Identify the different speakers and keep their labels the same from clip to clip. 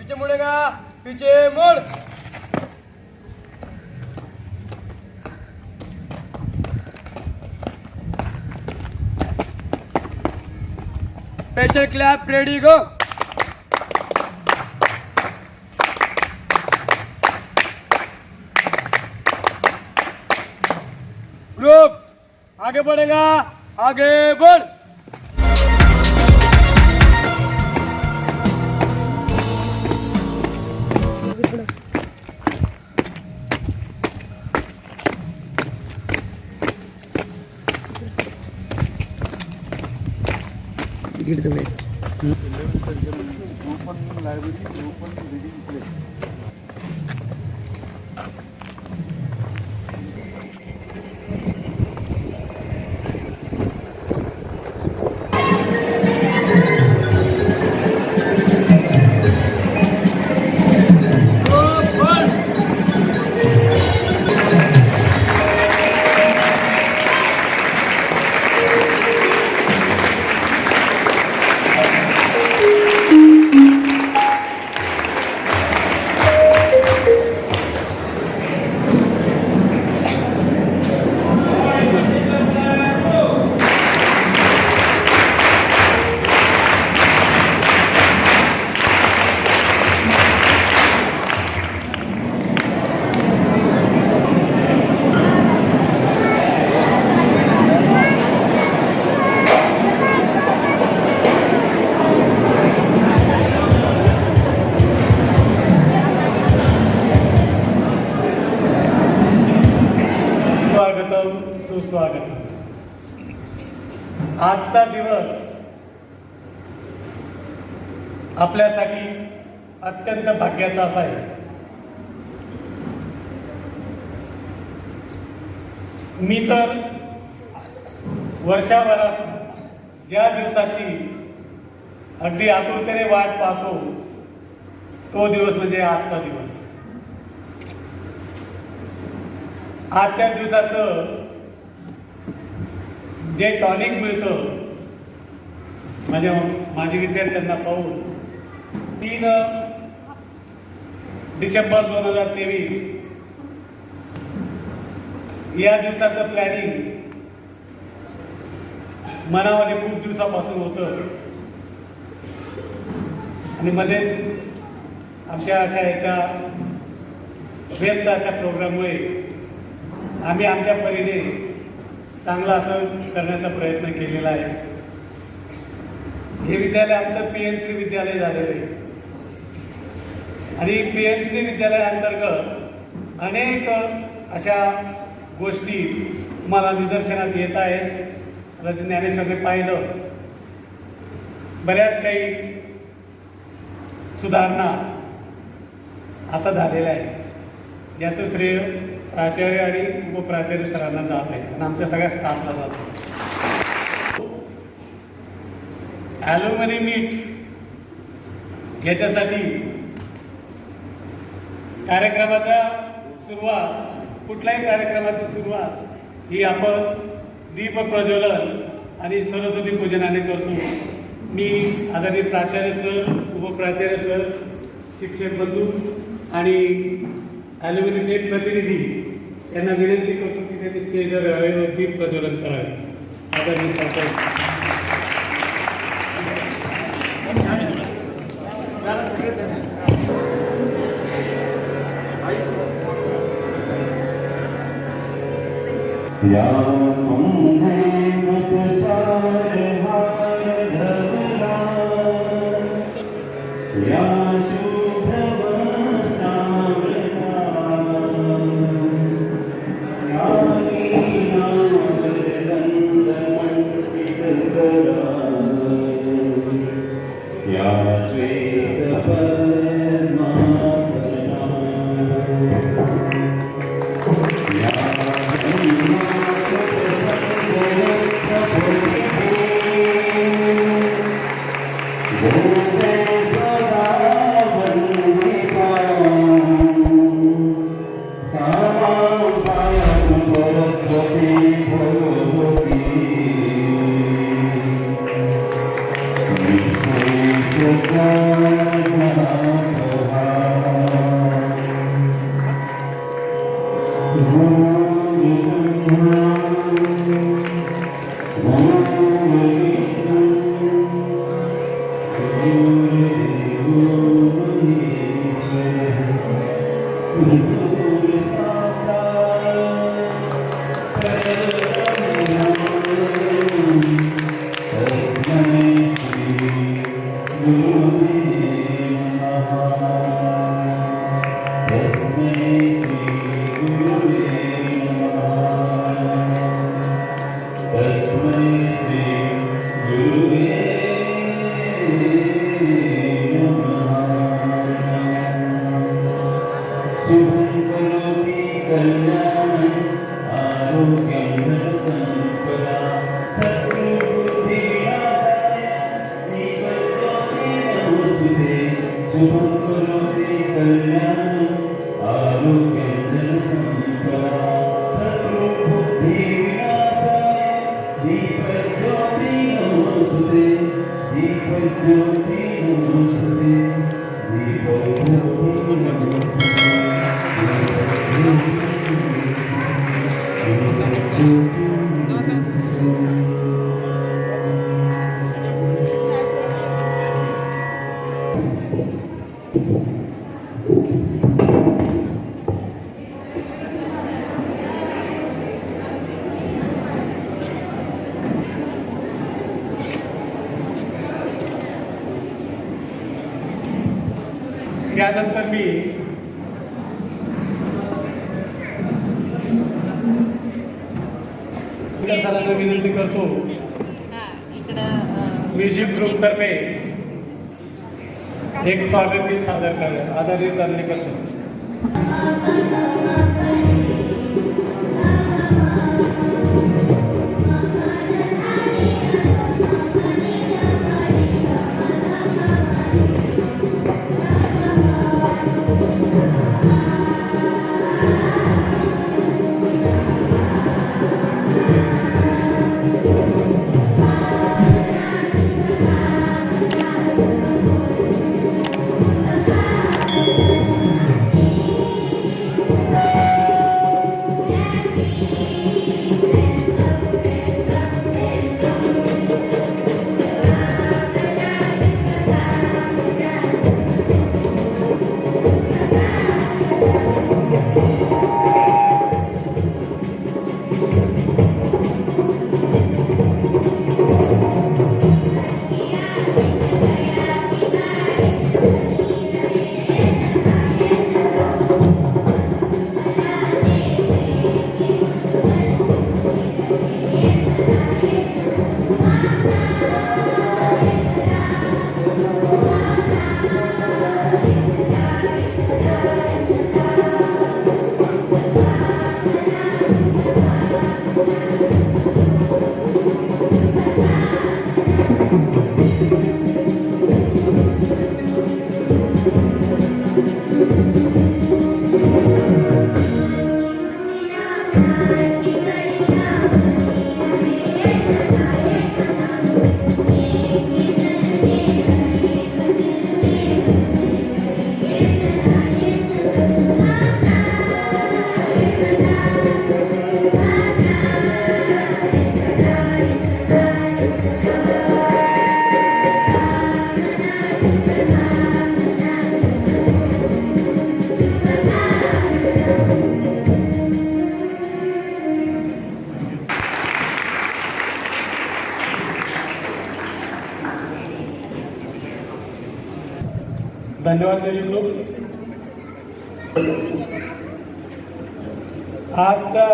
Speaker 1: पीछे मुड़ेगा, पीछे मुड़। स्पेशल क्लैप, रेडी गो। ग्रुप आगे बढ़ेगा, आगे बढ़।
Speaker 2: सुस्वागतम। आजचा दिवस आपल्यासाठी अत्यंत भाग्याचा असा आहे। मी तर वर्षभरात ज्या दिवसाची अगदी आतुरतेने वाट पाहतो तो दिवस म्हणजे आजचा दिवस। आजच्या दिवसाचं जे टॉनिक मिळतं माझ्या विद्यार्थ्यांना पाहून 3 डिसेंबर 2023 या दिवसाचं प्लॅनिंग मनामध्ये खूप दिवसापासून होतं आणि मध्येच आमच्या अशा याच्या व्यस्त अशा प्रोग्राममुळे आम्ही आमच्या परीने चांगला असं करण्याचा प्रयत्न केलेला आहे। हे विद्यालय आमचं पीएमश्री विद्यालय झालेलं आहे आणि पीएमश्री विद्यालयाअंतर्गत अनेक अशा गोष्टी मला निदर्शनात येत आहेत। ज्ञानेश्वरने पाहिलं बऱ्याच काही सुधारणा आता झालेल्या आहेत। याचं श्रेय प्राचार्य आणि उपप्राचार्य सरांना जात आहे आणि आमच्या सगळ्या स्टाफला जातो। ॲल्युमिनी मीट याच्यासाठी कार्यक्रमाच्या सुरुवात कुठल्याही कार्यक्रमाची सुरुवात ही आपण दीप प्रज्वलन आणि सरस्वती पूजनाने करतो। मी आदरणीय प्राचार्य सर, उपप्राचार्य सर, शिक्षक बंधू आणि ॲल्युमिनीचे प्रतिनिधी यांना विनंती करतो की त्यांनी स्टेजवर दीप प्रज्वलन करावे। आदरणीय प्राचार्य
Speaker 3: या तुम्हें मुझसार हार धरला या शुभ सावला या नीनाद गंध मंडित करा या श्वेत पद्मा
Speaker 2: त्यानंतर मी सरांना विनंती करतो म्युझिक ग्रुप तर्फे एक स्वागत गीत सादर करा आदरणीय करतो. धन्यवाद म्युझिक ग्रुप. आजचा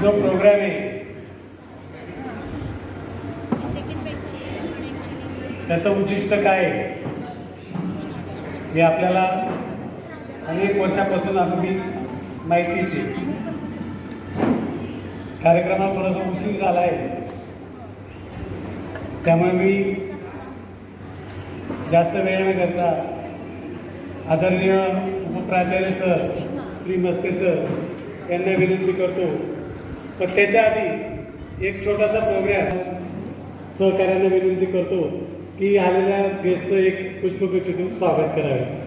Speaker 2: जो प्रोग्राम आहे त्याचं उद्दिष्ट काय आहे हे आपल्याला अनेक वर्षापासून आम्ही माहितीच आहे. कार्यक्रमाला थोडासा उशीर झाला आहे त्यामुळे मी जास्त वेळ न करता आदरणीय उपप्राचार्य सर श्री मस्के सर यांना विनंती करतो. पण त्याच्या आधी एक छोटासा प्रोग्राम सहकार्यांना विनंती करतो की आलेल्या गेस्टचं एक पुष्पगुच्छेतून स्वागत करावे.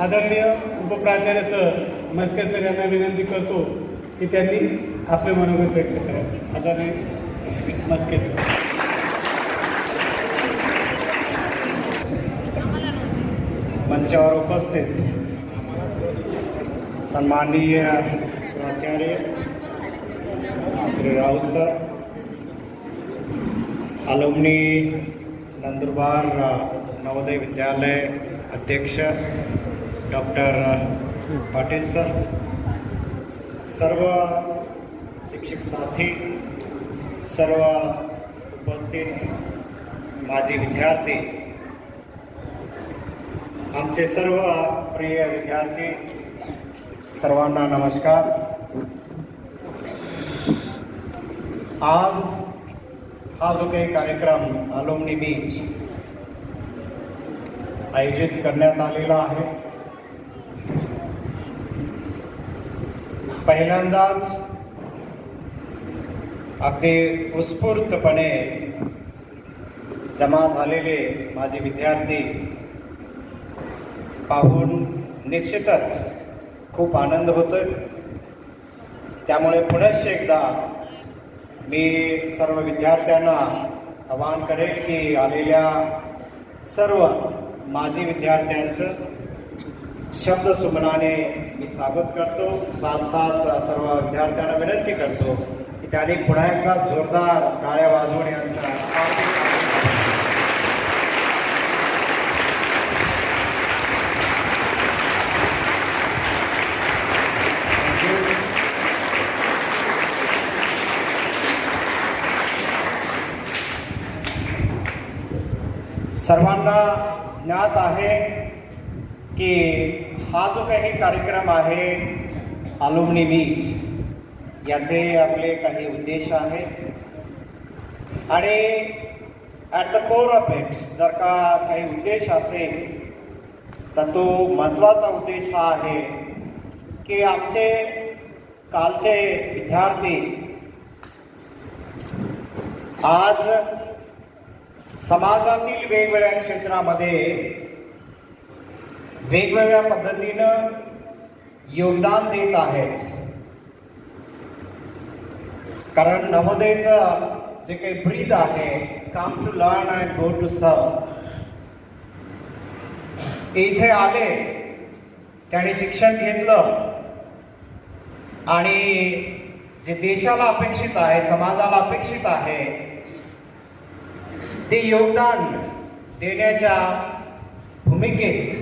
Speaker 2: आदरणीय उपप्राचार्य सर मस्के सर यांना विनंती करतो की त्यांनी आपले मनोगत व्यक्त करावे. आदरणीय मस्के सर.
Speaker 4: मंचावर उपस्थित सन्माननीय प्राचार्य श्री राउत सर, अलुमनी नंदुरबार नवोदय विद्यालय अध्यक्ष डॉक्टर पाटील सर, सर्व शिक्षक साथी, सर्व उपस्थित माजी विद्यार्थी, आमचे सर्व प्रिय विद्यार्थी, सर्वांना नमस्कार. आज हा जो काही कार्यक्रम अलुमनी मीट आयोजित करण्यात आलेला आहे, पहिल्यांदाच अगदी उत्स्फूर्तपणे जमा झालेले माझे विद्यार्थी पाहून निश्चितच खूप आनंद होतोय. त्यामुळे पुनश्च एकदा मी सर्व विद्यार्थ्यांना आवाहन करेन की आलेल्या सर्व माजी विद्यार्थ्यांचं शब्दसुमनाने मी स्वागत करतो. साथ सर्व विद्यार्थ्यांना विनंती करतो की त्यांनी पुन्हा एकदा जोरदार टाळ्या वाजवून यांचा सर्वांना ज्ञात आहे की हा जो काही कार्यक्रम आहे अलुमनी मीट, याचे आपले काही उद्देश आहेत आणि at the core of it जर का काही उद्देश असेल तर तो महत्त्वाचा उद्देश हा आहे की आमचे कालचे विद्यार्थी आज समाजातील वेगवेगळ्या क्षेत्रामध्ये वेगवेगळ्या पद्धतीनं योगदान देत आहेत. कारण नवोदयचं जे काही ब्रीद आहे, come to learn and go to serve, इथे आले, त्याने शिक्षण घेतलं आणि जे देशाला अपेक्षित आहे, समाजाला अपेक्षित आहे, ते योगदान देण्याच्या भूमिकेत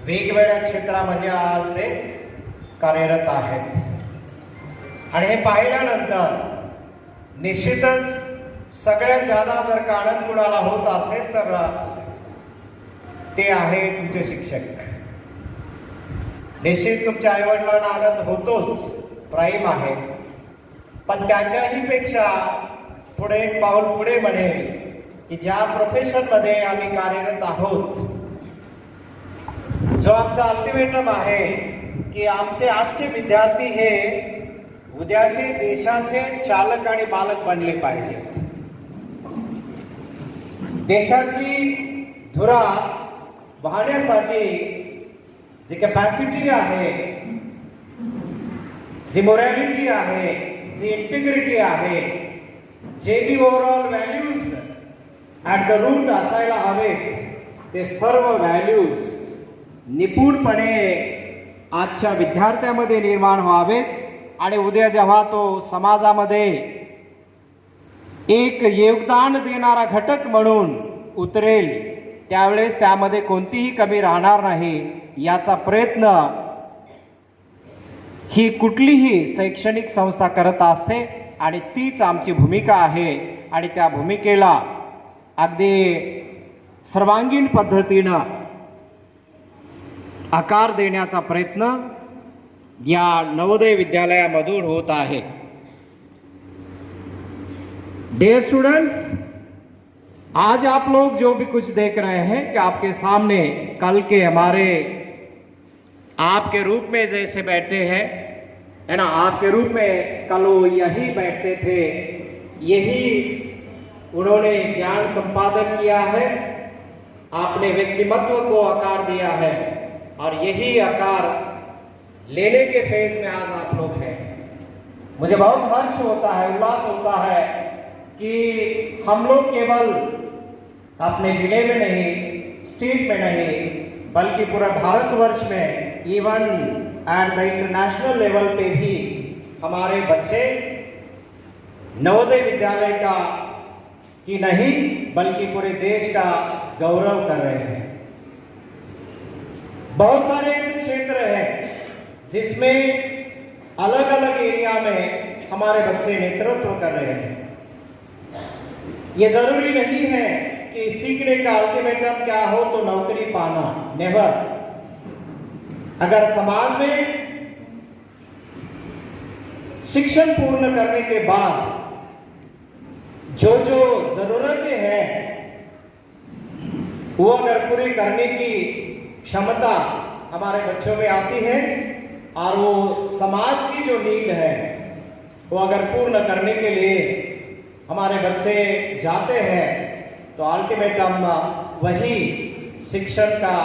Speaker 4: वेगवेगळ्या क्षेत्रामध्ये आज ते कार्यरत आहेत. आणि हे पाहिल्यानंतर निश्चितच सगळ्यात जादा जर का आनंद कुणाला होत असेल तर ते आहे तुमचे शिक्षक. निश्चित तुमच्या आईवडिलांना आनंद होतोच, प्राईम आहे, पण त्याच्याही पेक्षा थोडे एक पाऊल पुढे म्हणेल की ज्या प्रोफेशनमध्ये आम्ही कार्यरत आहोत, जो आमचा अल्टिमेटम आहे की आमचे आजचे विद्यार्थी हे उद्याचे देशाचे चालक आणि मालक बनले पाहिजेत. देशाची धुरा वाहण्यासाठी जी कॅपॅसिटी आहे, जी मोरॅलिटी आहे, जी इंटिग्रिटी आहे, जे be overall values at the root असायला हवेत, ते सर्व व्हॅल्यूज निपुणपणे आजच्या विद्यार्थ्यामध्ये निर्माण व्हावेत आणि उद्या जेव्हा तो समाजामध्ये एक योगदान देणारा घटक म्हणून उतरेल, त्यावेळेस त्यामध्ये कोणतीही कमी राहणार नाही. याचा प्रयत्न ही कुठलीही शैक्षणिक संस्था करत असते आणि तीच आमची भूमिका आहे. आणि त्या भूमिकेला अगदी सर्वांगीण पद्धतीनं आकार देण्याचा प्रयत्न या नवोदय विद्यालयामधून होत आहे. डियर स्टूडेंट्स, आज आप लोग जो भी कुछ देख रहे हैं कि आपके सामने कल के हमारे आपके रूप में जैसे बैठे हैं, है ना, आपके रूप में कल वो यही बैठते थे, यही उन्होंने ज्ञान संपादन किया है, आपने व्यक्तिमत्व को आकार दिया है और यही आकार लेने के फेज में आज आप लोग हैं। मुझे बहुत हर्ष होता है, उल्लास होता है कि हम लोग केवल अपने जिले में नहीं, स्टेट में नहीं, बल्कि पूरा भारतवर्ष में, even at the international level पे भी हमारे बच्चे नवोदय विद्यालय का ही नहीं बल्कि पूरे देश का गौरव कर रहे हैं। बहुत सारे ऐसे क्षेत्र हैं जिसमें अलग अलग एरिया में हमारे बच्चे नेतृत्व कर रहे हैं। ये जरूरी नहीं है कि सीखने का अल्टीमेटम क्या हो तो नौकरी पाना, नेवर। अगर समाज में शिक्षण पूर्ण करने के बाद जो जो जरूरतें हैं वो अगर पूरी करने की क्षमता हमारे बच्चों में आती है और वो समाज की जो नीड है वो अगर पूर्ण करने के लिए हमारे बच्चे जाते हैं तो अल्टीमेटम वही शिक्षण का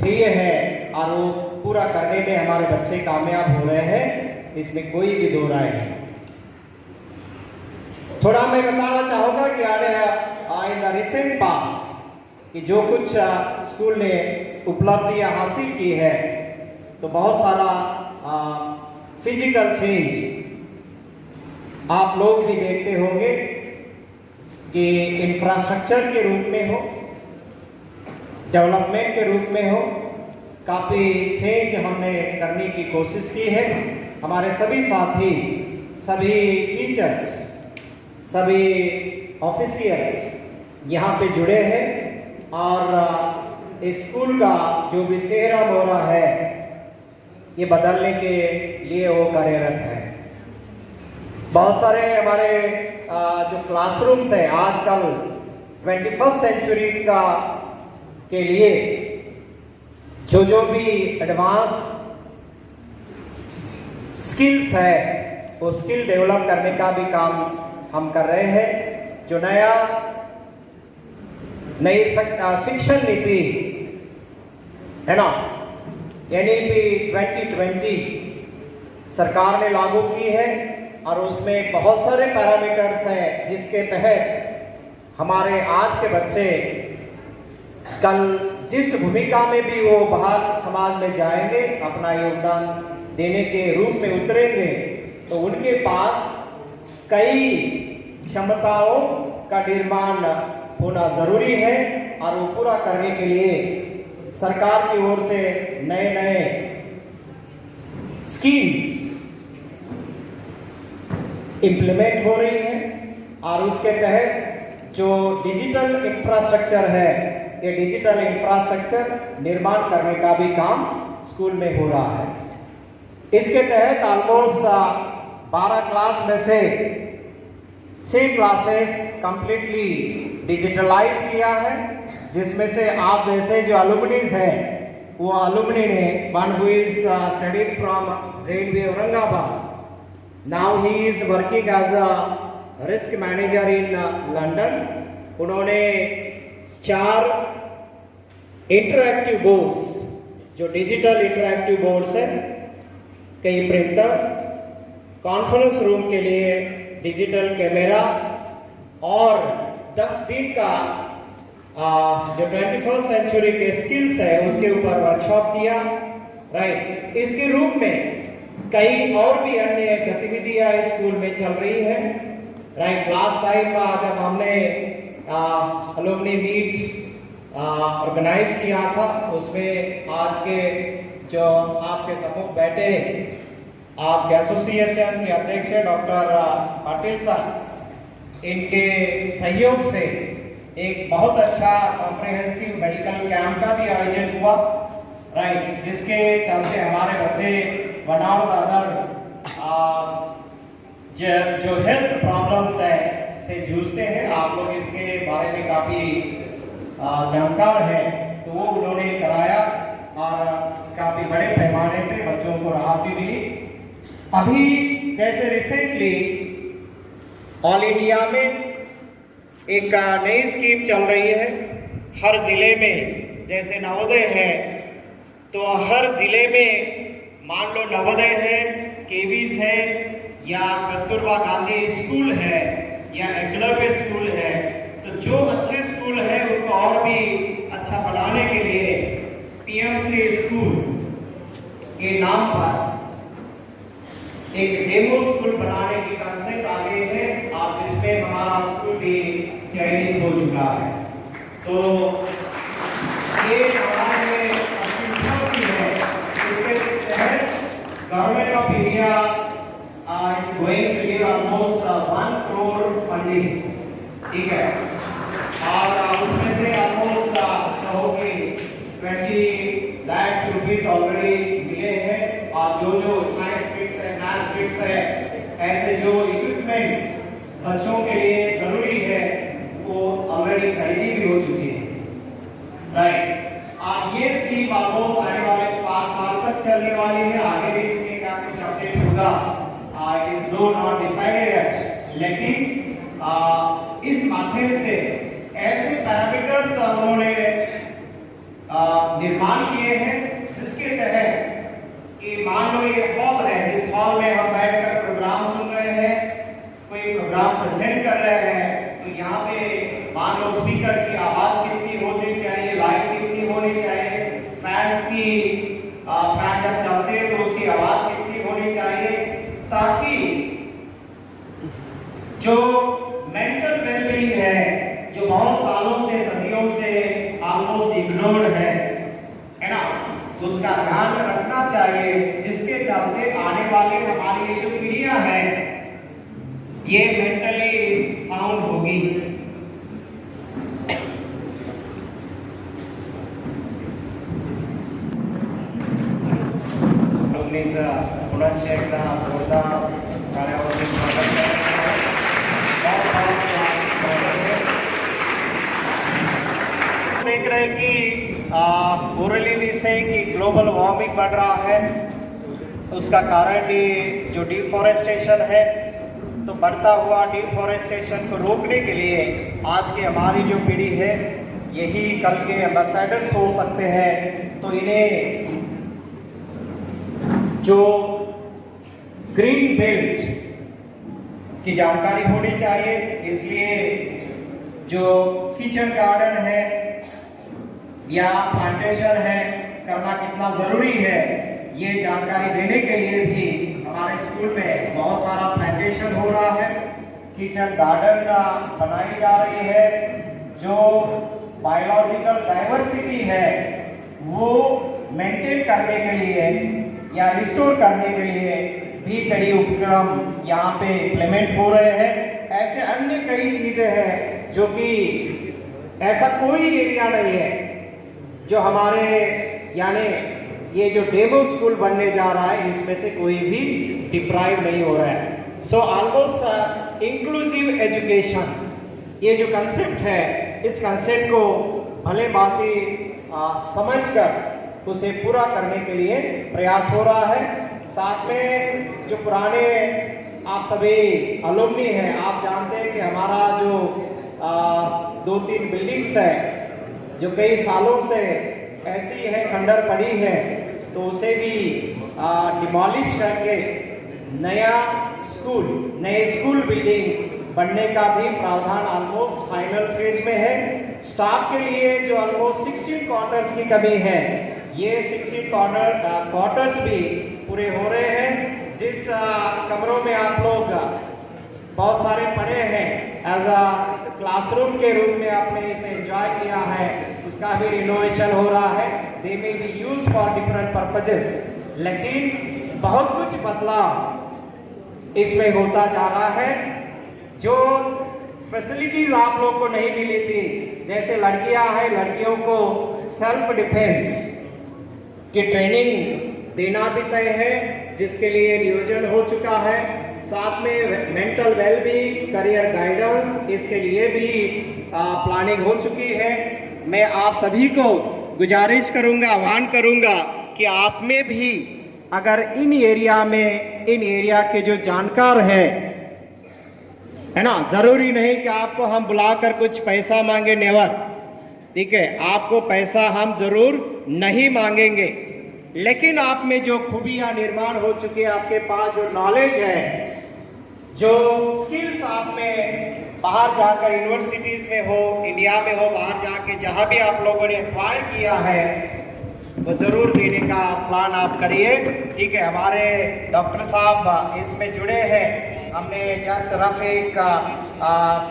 Speaker 4: ध्येय है और वो पूरा करने में हमारे बच्चे कामयाब हो रहे हैं, इसमें कोई भी दो राय नहीं। थोड़ा मैं बताना चाहूँगा कि इन द रिसेंट पास कि जो कुछ स्कूल ने उपलब्धियाँ हासिल की है तो बहुत सारा फिजिकल चेंज आप लोग भी देखते होंगे कि इंफ्रास्ट्रक्चर के रूप में हो, डेवलपमेंट के रूप में हो, काफ़ी चेंज हमने करने की कोशिश की है। हमारे सभी साथी, सभी टीचर्स, सभी ऑफिशियल्स यहाँ पे जुड़े हैं और इस स्कूल का जो भी चेहरा मोहरा है ये बदलने के लिए वो कार्यरत है। बहुत सारे हमारे जो क्लासरूम्स है आजकल 21st सेंचुरी का के लिए जो भी एडवांस स्किल्स है वो स्किल डेवलप करने का भी काम हम कर रहे हैं। जो नई शिक्षण नीति है ना, NEP 2020 सरकार ने लागू की है और उसमें बहुत सारे पैरामीटर्स हैं जिसके तहत हमारे आज के बच्चे कल जिस भूमिका में भी वो बाहर समाज में जाएंगे, अपना योगदान देने के रूप में उतरेंगे, तो उनके पास कई क्षमताओं का निर्माण होना जरूरी है और वो पूरा करने के लिए सरकार की ओर से नए नए स्कीम्स इम्प्लीमेंट हो रही हैं और उसके तहत जो डिजिटल इंफ्रास्ट्रक्चर है ये डिजिटल इंफ्रास्ट्रक्चर निर्माण करने का भी काम स्कूल में हो रहा है। इसके तहत ऑलमोस्ट 12 क्लास में से 6 क्लासेस कंप्लीटली डिजिटलाइज किया है, जिसमें से आप जैसे जो अलुमनीज हैं वो अलुमनी ने one who is studied from ZV Aurangabad, now he is working as a risk manager in London. उन्होंने 4 इंटरैक्टिव बोर्ड्स, जो डिजिटल इंटरैक्टिव बोर्ड्स हैं, कई प्रिंटर्स, कॉन्फ्रेंस रूम के लिए डिजिटल कैमरा और 10 दिन का जो 21st सेंचुरी के स्किल्स है उसके ऊपर वर्कशॉप किया। राइट, इसके रूप में कई और भी अन्य गतिविधियां स्कूल में चल रही है। राइट, लास्ट टाइम जब हमने अलुमनी मीट ऑर्गेनाइज किया था उसमें आज के जो आपके सम्मुख बैठे आपके एसोसिएशन के अध्यक्ष डॉक्टर पाटिल साहब, इनके सहयोग से एक बहुत अच्छा कॉम्प्रिहेंसिव मेडिकल कैंप का भी आयोजन हुआ। राइट, जिसके चलते हमारे बच्चे वन ऑफ अदर जो हेल्थ प्रॉब्लम्स है से जूझते हैं, आप लोग इसके बारे में काफ़ी जानकार हैं, तो वो उन्होंने कराया और काफ़ी बड़े पैमाने पे बच्चों को राहत भी मिली। अभी जैसे रिसेंटली ऑल इंडिया में एक नई स्कीम चल रही है, हर जिले में जैसे नवोदय है तो हर जिले में मान लो नवोदय है, केवीज है या कस्तूरबा गांधी स्कूल है या एकलव्य स्कूल है, तो जो अच्छे स्कूल है उनको और भी अच्छा बनाने के लिए पीएमसी स्कूल के नाम पर एक डेमो स्कूल बनाने की कंसेप्ट आ गई है, आज जिसमें हमारा स्कूल भी चयनित हो चुका है। तो ये हमारे भी है, इसके तहत Government of India is going to give almost 1 crore funding, ठीक है, और उसमें से ऑलमोस्ट कहो कि 20 लाख रुपीस ऑलरेडी मिले हैं, और जो साइंस किट्स है, मैथ्स किट्स है, ऐसे जो इक्विपमेंट्स बच्चों के लिए जरूरी है वो ऑलरेडी खरीदी भी हो चुकी है, राइट। और ये स्कीम ऑलमोस्ट आने वाले 5 साल तक चलने वाली है, आगे भी इसमें क्या कुछ अपडेट होगा, is no not decided at, लेकिन इस माध्यम से ऐसे पैरामीटर्स उन्होंने निर्माण किए हैं जिसके तहत कि मान लो ये हॉल है, जिस हॉल में हम बैठकर प्रोग्राम सुन रहे हैं, कोई प्रोग्राम प्रेजेंट कर रहे हैं, तो यहाँ पे मान लो स्पीकर की आवाज कितनी होनी चाहिए, लाइट कितनी होनी चाहिए, फैन जब चलते हैं तो उसकी आवाज कितनी होनी चाहिए, ताकि जो मेंटल वेलबीइंग है, जो बहुत सालों से, सदियों से ऑलमोस्ट इग्नोर्ड है ना, उसका ध्यान रखना चाहिए, जिसके चलते आने वाली हमारी ये जो पीढ़ियां हैं ये मेंटली साउंड होगी। पुनश्च एकदा जोरदार कार्यावली स्वागत है। देख रहे हैं कि ओरली भी से कि ग्लोबल वार्मिंग बढ़ रहा है, उसका कारण ये जो डिफॉरेस्टेशन है, तो बढ़ता हुआ डिफॉरेस्टेशन को रोकने के लिए आज की हमारी जो पीढ़ी है यही कल के एम्बेसडर्स हो सकते हैं, तो इन्हें जो ग्रीन बेल्ट की जानकारी होनी चाहिए, इसलिए जो किचन गार्डन है या प्लांटेशन है करना कितना जरूरी है, ये जानकारी देने के लिए भी हमारे स्कूल में बहुत सारा प्लांटेशन हो रहा है, किचन गार्डन बनाई जा रही है, जो बायोलॉजिकल डाइवर्सिटी है वो मेंटेन करने के लिए या रिस्टोर करने के लिए भी कई उपक्रम यहाँ पे इम्प्लीमेंट हो रहे हैं। ऐसे अन्य कई चीजें हैं जो कि ऐसा कोई एरिया नहीं है जो हमारे यानी ये जो डेमो स्कूल बनने जा रहा है इसमें से कोई भी डिप्राइव नहीं हो रहा है। सो ऑलमोस्ट इंक्लूसिव एजुकेशन, ये जो कंसेप्ट है, इस कंसेप्ट को भले भांति समझकर उसे पूरा करने के लिए प्रयास हो रहा है। साथ में जो पुराने आप सभी अलुमनी हैं, आप जानते हैं कि हमारा जो 2-3 बिल्डिंग्स है जो कई सालों से ऐसी है, खंडर पड़ी है, तो उसे भी डिमोलिश करके नए स्कूल बिल्डिंग बनने का भी प्रावधान ऑलमोस्ट फाइनल फेज में है। स्टाफ के लिए जो ऑलमोस्ट 16 क्वार्टर्स की कमी है, ये 16 क्वार्टर्स भी पूरे हो रहे हैं। जिस कमरों में आप लोग बहुत सारे पढ़े हैं, एज अ क्लासरूम के रूप में आपने इसे एंजॉय किया है, उसका भी रिनोवेशन हो रहा है। They may be use for different purposes, लेकिन बहुत कुछ बदलाव इसमें होता जा रहा है। जो फैसिलिटीज आप लोग को नहीं मिली थी, जैसे लड़कियां हैं, लड़कियों को सेल्फ डिफेंस की ट्रेनिंग देना भी तय है, जिसके लिए नियोजन हो चुका है। साथ में मेंटल वेलबींग, करियर गाइडेंस, इसके लिए भी प्लानिंग हो चुकी है। मैं आप सभी को गुजारिश करूंगा, आह्वान करूंगा कि आप में भी अगर इन एरिया के जो जानकार है ना, जरूरी नहीं कि आपको हम बुलाकर कुछ पैसा मांगे, नेवर, ठीक है, आपको पैसा हम जरूर नहीं मांगेंगे, लेकिन आप में जो खूबियां निर्माण हो चुकी है, आपके पास जो नॉलेज है, जो स्किल्स आप में बाहर जाकर यूनिवर्सिटीज में हो, इंडिया में हो, बाहर जाके जहां भी आप लोगों ने एक्वायर किया है, वो जरूर देने का प्लान आप करिए। ठीक है, हमारे डॉक्टर साहब इसमें जुड़े हैं। हमने जस्ट रफ एक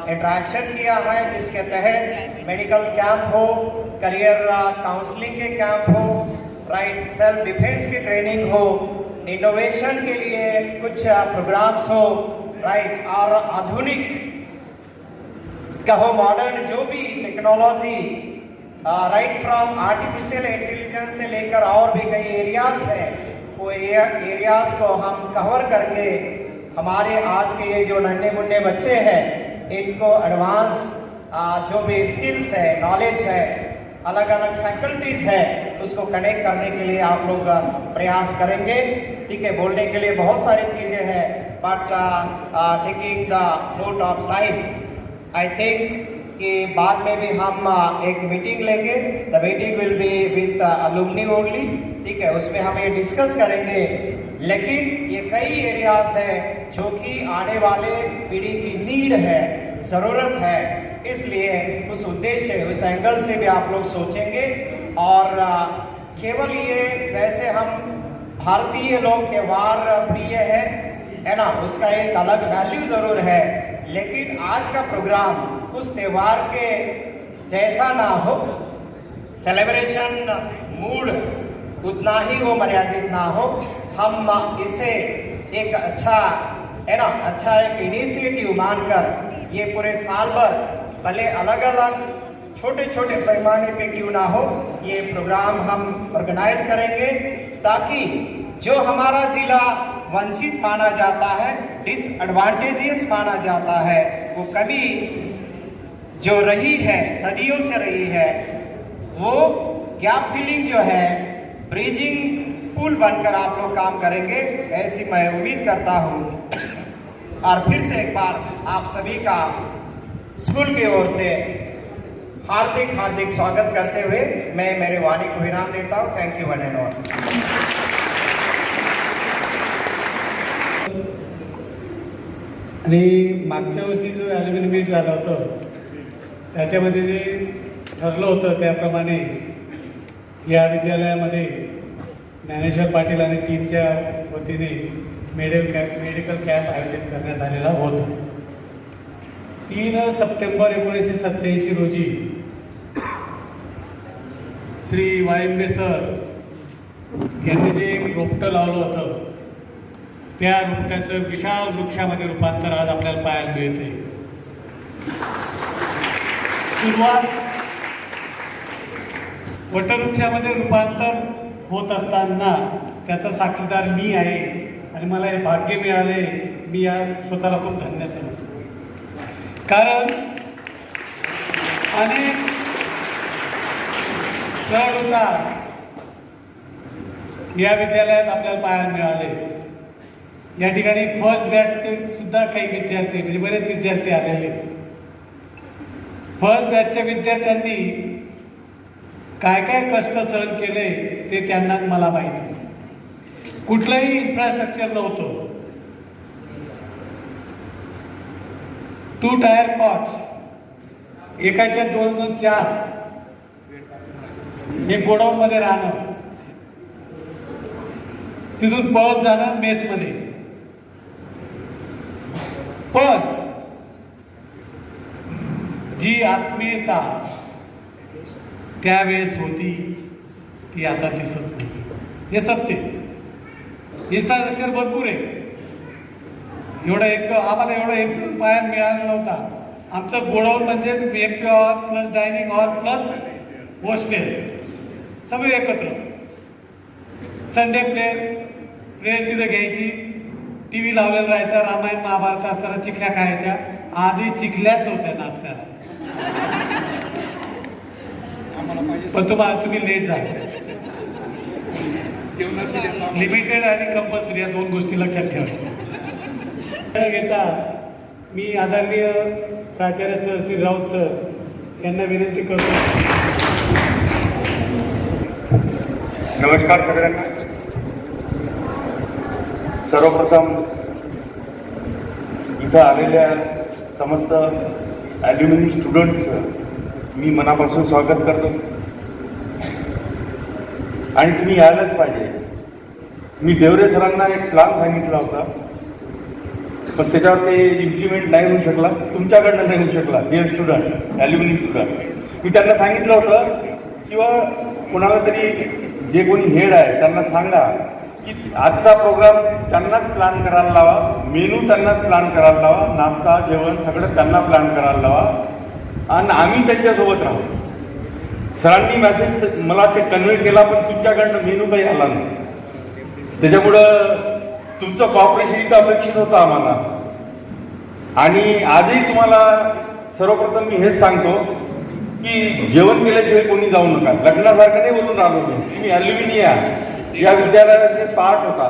Speaker 4: इंट्रैक्शन किया है जिसके तहत मेडिकल कैंप हो, करियर काउंसलिंग के कैंप हो, राइट, सेल्फ डिफेंस की ट्रेनिंग हो, इनोवेशन के लिए कुछ प्रोग्राम्स हो, राइट, और आधुनिक कहो मॉडर्न जो भी technology, right from artificial intelligence से लेकर और भी कई एरियाज हैं, वो एरियाज को हम कवर करके हमारे आज के ये जो नन्हे मुन्ने बच्चे हैं इनको एडवांस जो भी स्किल्स है, नॉलेज है, अलग अलग फैकल्टीज है, उसको कनेक्ट करने के लिए आप लोग प्रयास करेंगे। ठीक है, बोलने के लिए बहुत सारी चीज़ें हैं, but taking the note of time, I think कि बाद में भी हम एक मीटिंग लेंगे। The meeting will be with अलुमनी only. ठीक है, उसमें हम ये डिस्कस करेंगे। लेकिन ये कई एरियाज है जो कि आने वाले पीढ़ी की नीड है, ज़रूरत है, इसलिए उस उद्देश्य, उस एंगल से भी आप लोग सोचेंगे। और केवल ये जैसे हम भारतीय लोग त्यौहार प्रिय है ना, उसका एक अलग वैल्यू ज़रूर है, लेकिन आज का प्रोग्राम उस त्यौहार के जैसा ना हो, सेलिब्रेशन मूड उतना ही वो मर्यादित ना हो। हम इसे एक अच्छा है ना, अच्छा एक इनिशिएटिव मानकर ये पूरे साल भर भले अलग अलग छोटे छोटे पैमाने पे क्यों ना हो, ये प्रोग्राम हम ऑर्गेनाइज करेंगे, ताकि जो हमारा जिला वंचित माना जाता है, डिसएडवांटेजेस माना जाता है, वो कभी जो रही है, सदियों से रही है, वो गैप फिलिंग जो है, ब्रिजिंग पुल बनकर आप लोग काम करेंगे, ऐसी मैं उम्मीद करता हूँ। और फिर से एक बार आप सभी का स्कूल की ओर से हार्दिक हार्दिक स्वागत करते हुए मैं मेरे वाणी को विराम देता हूँ। Thank you one end all.
Speaker 2: आणि मागच्या वर्षी जो ॲल्युमिनी मीट झालं होतं त्याच्यामध्ये जे ठरलं होतं त्याप्रमाणे या विद्यालयामध्ये ज्ञानेश्वर पाटील आणि टीमच्या वतीने मेडिकल कॅम्प आयोजित करण्यात आलेला होता। 3 सप्टेंबर 1987 रोजी श्री वाळिंबे सर यांनी जे रोपटं लावलं होतं त्या रोपट्याचं विशाल वृक्षामध्ये रूपांतर आज आपल्याला पाहायला मिळते। सुरुवात वटवृक्षामध्ये रूपांतर होत असताना त्याचा साक्षीदार मी आहे आणि मला हे भाग्य मिळाले, मी या स्वतःला खूप धन्य समजतो। कारण अनेक चढ उतार या विद्यालयात आपल्याला पाहायला मिळाले। या ठिकाणी फर्स्ट बॅचचे सुद्धा काही विद्यार्थी, म्हणजे बरेच विद्यार्थी आलेले। फर्स्ट बॅचच्या विद्यार्थ्यांनी काय काय कष्ट सहन केले ते त्यांना मला माहिती। कुठलंही इन्फ्रास्ट्रक्चर नव्हतं। 2 टायर कॉट्स, एकाच्या 2-2, 4, एक गोडाऊन मध्ये राहणं, तिथून पळत जाणं मेसमध्ये। पण जी आत्मीयता त्यावेळेस होती ती आता दिसत नाही, हे सत्य। इन्फ्रास्ट्रक्चर भरपूर आहे, आम्हाला एवढं एक पायार मिळाला नव्हता। आमचं गोडाऊन म्हणजे MP hall plus dining hall plus hostel सगळे एकत्र। संडे प्रेयर तिथे घ्यायची, TV लावलेला राहायचा, रामायण महाभारत असताना चिकल्या खायच्या। आजही चिकल्याच होत्या नाश्त्याला, पण तुम्ही लेट झाले। लिमिटेड आणि कंपल्सरी या 2 गोष्टी लक्षात ठेवायच्या। घेता मी आदरणीय प्राचार्य सर श्री राऊत सर यांना विनंती करतो
Speaker 5: नमस्कार सगळ्यांना. सर्वप्रथम इथं आलेल्या समस्त ॲल्युमिनी स्टुडंट्सचं मी मनापासून स्वागत करतो आणि तुम्ही यायलाच पाहिजे. मी देवरे सरांना एक प्लॅन सांगितला होता, पण त्याच्यावर ते इम्प्लिमेंट नाही होऊ शकला, तुमच्याकडनं नाही होऊ शकला. डिअर स्टुडंट, ॲल्युमिनी स्टुडंट, मी त्यांना सांगितलं होतं किंवा कोणाला तरी जे कोणी हेड आहे त्यांना सांगा की आजचा प्रोग्राम त्यांनाच प्लॅन करायला लावा, मेनू त्यांनाच प्लॅन करायला लावा, नाश्ता जेवण सगळं त्यांना प्लॅन करायला लावा आणि आम्ही त्यांच्यासोबत राहू. सरांनी मेसेज मला ते कन्व्हे केला, पण तुमच्याकडनं मेनू काही आला नाही. त्याच्यामुळं तुमचं कॉपरेशन इथं अपेक्षित होतं आम्हाला. आणि आजही तुम्हाला सर्वप्रथम मी हेच सांगतो की जेवण केल्याशिवाय कोणी जाऊ नका. लग्नासारखं नाही बोलून राहिलो मी. तुम्ही ॲल्युमिनी या विद्यालयाचे पार्ट होता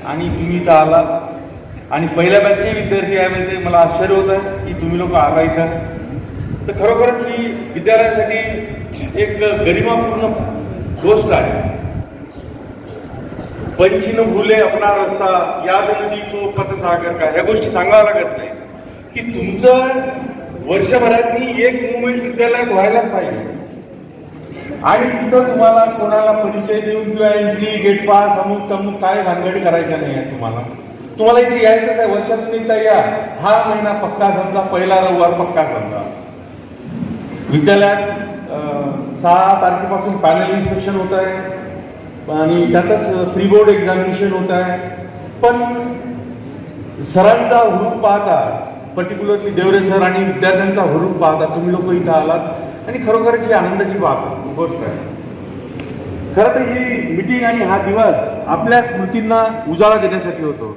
Speaker 5: आणि तुम्ही इथं आलात आणि पहिल्या बॅचचे विद्यार्थी आहे म्हणजे मला आश्चर्य होत आहे की तुम्ही लोक आला इथं. तर खरोखरच ही विद्यालयासाठी एक गरिमापूर्ण गोष्ट आहे. पंछीनं भुले अपना रस्ता, याद नदी को पथसागर का, ह्या गोष्टी सांगाव्या लागत नाही की तुमचं वर्षभरातनी एक मुवमेंट विद्यालयात व्हायलाच पाहिजे. आणि तिथं तुम्हाला कोणाला परिचय देऊन किंवा एंट्री गेट पास अमुक तमुक काय भानगडी करायच्या नाही आहे. तुम्हाला इथे यायचंच आहे. वर्षातून एकदा या. हा महिना पक्का समजा, पहिला रविवार पक्का समजा. विद्यालयात 6 तारखेपासून पॅनल इन्स्पेक्शन होत आहे आणि त्यातच प्री बोर्ड एक्झामिनेशन होत आहे. पण सरांचा हुरूप पाहता, पर्टिक्युलरली देवरे सर आणि विद्यार्थ्यांचा हुरूप पाहता तुम्ही लोक इथं आलात आणि खरोखरच ही आनंदाची गोष्ट आहे. खरं तर ही मिटिंग आणि हा दिवस आपल्या स्मृतींना उजाळा देण्यासाठी होतो.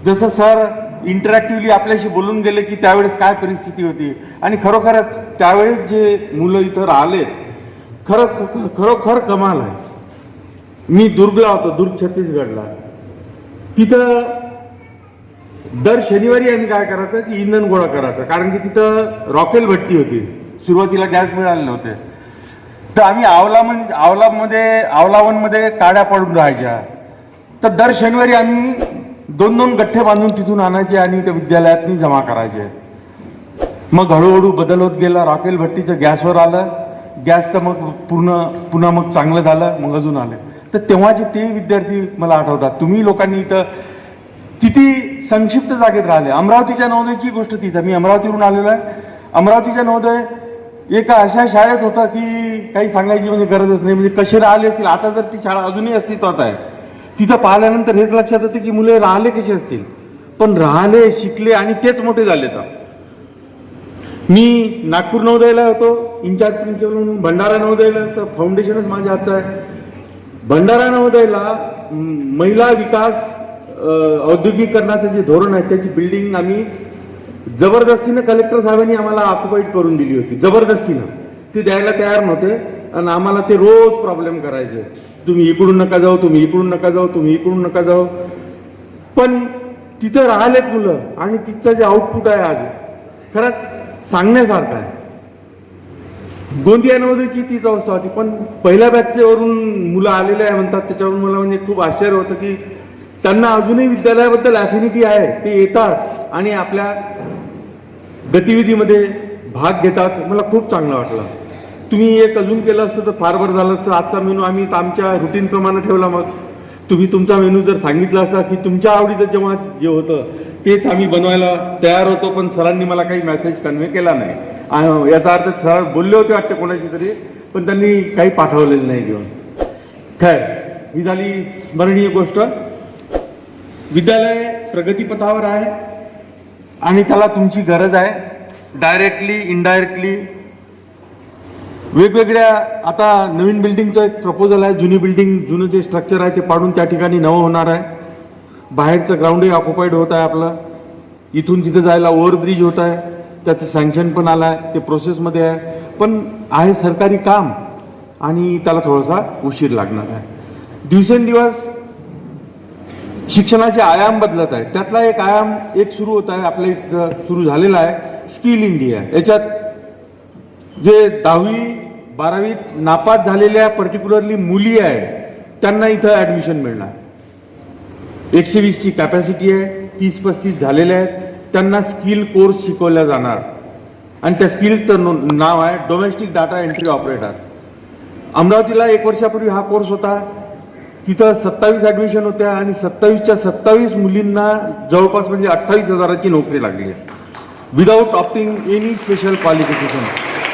Speaker 5: जसं सर इंटरॅक्टिव्हली आपल्याशी बोलून गेले की त्यावेळेस काय परिस्थिती होती आणि खरोखरच त्यावेळेस जे मुलं इथं राहिलेत खरोखर कमाल आहे. मी दुर्गला होतो, दुर्ग छत्तीसगडला. तिथं दर शनिवारी आम्ही काय करायचं की इंधन गोळा करायचं, कारण की तिथं रॉकेल भट्टी होती. सुरुवातीला गॅस मिळाले नव्हते, तर आम्ही आवलावनमध्ये काड्या पडून राहायच्या. तर दर शनिवारी आम्ही 2-2 गठ्ठे बांधून तिथून आणायचे आणि त्या विद्यालयातनी जमा करायचे. मग हळूहळू बदल होत गेला. रॉकेल भट्टीचं गॅसवर आलं, गॅसचं मग पुन्हा मग चांगलं झालं, मग अजून आले. तर तेव्हाचे ते विद्यार्थी मला आठवतात. तुम्ही लोकांनी इथं किती संक्षिप्त जागेत राहिले. अमरावतीच्या नवोदयची गोष्ट तीच आहे. मी अमरावतीवरून आलेलो आहे. अमरावतीच्या नवोदय एका अशा शाळेत होता की काही सांगायची म्हणजे गरजच नाही. म्हणजे कसे राहिले असतील. आता जर ती शाळा अजूनही अस्तित्वात आहे, तिथं पाहिल्यानंतर हेच लक्षात येतं की मुले राहिले कसे असतील, पण राहिले, शिकले आणि तेच मोठे झाले. तर मी नागपूर नवोदयला होतो इन्चार्ज प्रिन्सिपल म्हणून. भंडारा नवोदयला तर फाउंडेशनच माझ्या हातचं आहे. भंडारा नवोदयला महिला विकास औद्योगिकरणाचं जे धोरण आहे त्याची बिल्डिंग आम्ही जबरदस्तीनं कलेक्टर साहेबांनी आम्हाला ऑक्युपाईड करून दिली होती. जबरदस्तीनं ते द्यायला तयार नव्हते आणि आम्हाला ते रोज प्रॉब्लेम करायचे. तुम्ही इकडून नका जाऊ, तुम्ही इकडून नका जाऊ, तुम्ही इकडून नका जाऊ. पण तिथं राहिलेत मुलं आणि तिचं जे आउटपुट आहे आज खरंच सांगण्यासारखं आहे. गोंदिया नवोदयची तीच अवस्था होती, पण पहिल्या बॅचवरून मुलं आलेले आहे म्हणतात. त्याच्यावरून मला म्हणजे खूप आश्चर्य होतं की त्यांना अजूनही विद्यालयाबद्दल ॲफिनिटी आहे. ते येतात आणि आपल्या गतिविधीमध्ये भाग घेतात. मला खूप चांगलं वाटलं. तुम्ही एक अजून केलं असतं तर फार बरं झालं असतं. आजचा मेनू आम्ही आमच्या रुटीनप्रमाणे ठेवला. मग तुम्ही तुमचा मेनू जर सांगितला असता की तुमच्या आवडीचं जेव्हा जे होतं तेच आम्ही बनवायला तयार होतो, पण सरांनी मला काही मेसेज कन्व्हे केला नाही. याचा अर्थ सर बोलले होते वाटते कोणाशी तरी, पण त्यांनी काही पाठवलेलं नाही घेऊन. खैर, ही झाली स्मरणीय गोष्ट. विद्यालय प्रगतीपथावर आहे आणि त्याला तुमची गरज आहे. डायरेक्टली इनडायरेक्टली वेगवेगळ्या. आता नवीन बिल्डिंगचं एक प्रपोजल आहे. जुनी बिल्डिंग, जुनं जे स्ट्रक्चर आहे ते पाडून त्या ठिकाणी नवं होणार आहे. बाहेरचं ग्राउंडही ऑक्युपाईड होत आहे आपलं. इथून तिथं जायला ओव्हरब्रिज होत आहे, त्याचं सँक्शन पण आलं आहे, ते प्रोसेसमध्ये आहे. पण आहे सरकारी काम आणि त्याला थोडासा उशीर लागणार आहे. दिवसेंदिवस शिक्षणाचे आयाम बदलत आहे. त्यातला एक आयाम सुरू होत आहे, आपल्या इथं सुरू झालेला आहे, स्किल इंडिया. याच्यात जे 10वी 12वीत नापास झालेल्या पर्टिक्युलरली मुली आहे त्यांना इथं ॲडमिशन मिळणार. 120ची कॅपॅसिटी आहे, 30-35 झालेले आहेत. त्यांना स्किल कोर्स शिकवला जाणार आणि त्या स्किलचं नाव आहे डोमेस्टिक डाटा एंट्री ऑपरेटर. अमरावतीला 1 वर्षापूर्वी हा कोर्स होता. तिथं 27 ॲडमिशन होत्या आणि 27च्या 27 मुलींना जवळपास म्हणजे 28,000ची नोकरी लागली आहे without opting any special qualification.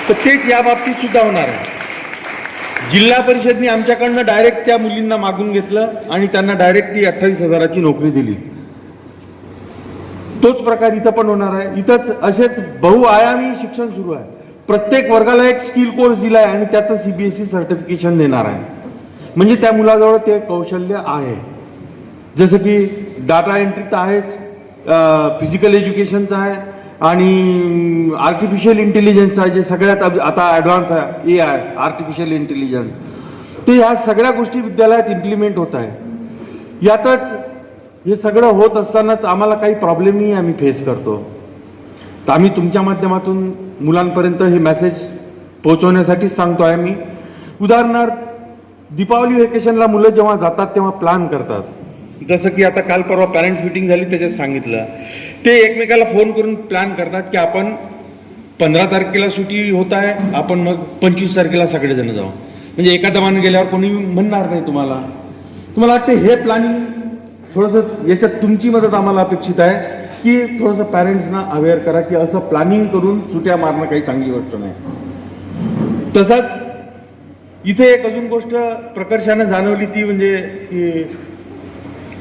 Speaker 5: तर तेच या बाबतीत सुद्धा होणार आहे. जिल्हा परिषदने आमच्याकडनं डायरेक्ट त्या मुलींना मागून घेतलं आणि त्यांना डायरेक्ट ती 28,000ची नोकरी दिली. तोच प्रकार इथं पण होणार आहे. इथंच असेच बहुआयामी शिक्षण सुरू आहे. प्रत्येक वर्गाला एक स्किल कोर्स दिला आहे आणि त्याचं CBSE सर्टिफिकेशन देणार आहे. म्हणजे त्या मुलाजवळ ते कौशल्य आहे. जसं की डाटा एंट्री तर आहेच, फिजिकल एज्युकेशनचं आहे आणि आर्टिफिशियल इंटेलिजन्स आहे जे सगळ्यात आता ॲडव्हान्स आहे. AI artificial intelligence. ते ह्या सगळ्या गोष्टी विद्यालयात इम्प्लिमेंट होत आहे. यातच हे सगळं होत असतानाच आम्हाला काही प्रॉब्लेमही आम्ही फेस करतो. तर आम्ही तुमच्या माध्यमातून मुलांपर्यंत हे मेसेज पोहोचवण्यासाठीच सांगतो आहे मी. उदाहरणार्थ दीपावली व्हेकेशनला मुलं जेव्हा जातात तेव्हा प्लॅन करतात. जसं की आता काल परवा पॅरेंट्स मिटिंग झाली त्याच्यात सांगितलं. ते एकमेकाला फोन करून प्लॅन करतात की आपण 15 तारखेला सुट्टी होत आहे, आपण मग 25 तारखेला सगळेजण जाऊ. म्हणजे एका दमाने गेल्यावर कोणी म्हणणार नाही तुम्हाला. तुम्हाला वाटते हे प्लॅनिंग थोडंसं याच्यात तुमची मदत आम्हाला अपेक्षित आहे की थोडंसं पॅरेंट्सना अवेअर करा की असं प्लॅनिंग करून सुट्या मारणं काही चांगली गोष्ट नाही. तसंच इथे एक अजून गोष्ट प्रकर्षानं जाणवली ती म्हणजे की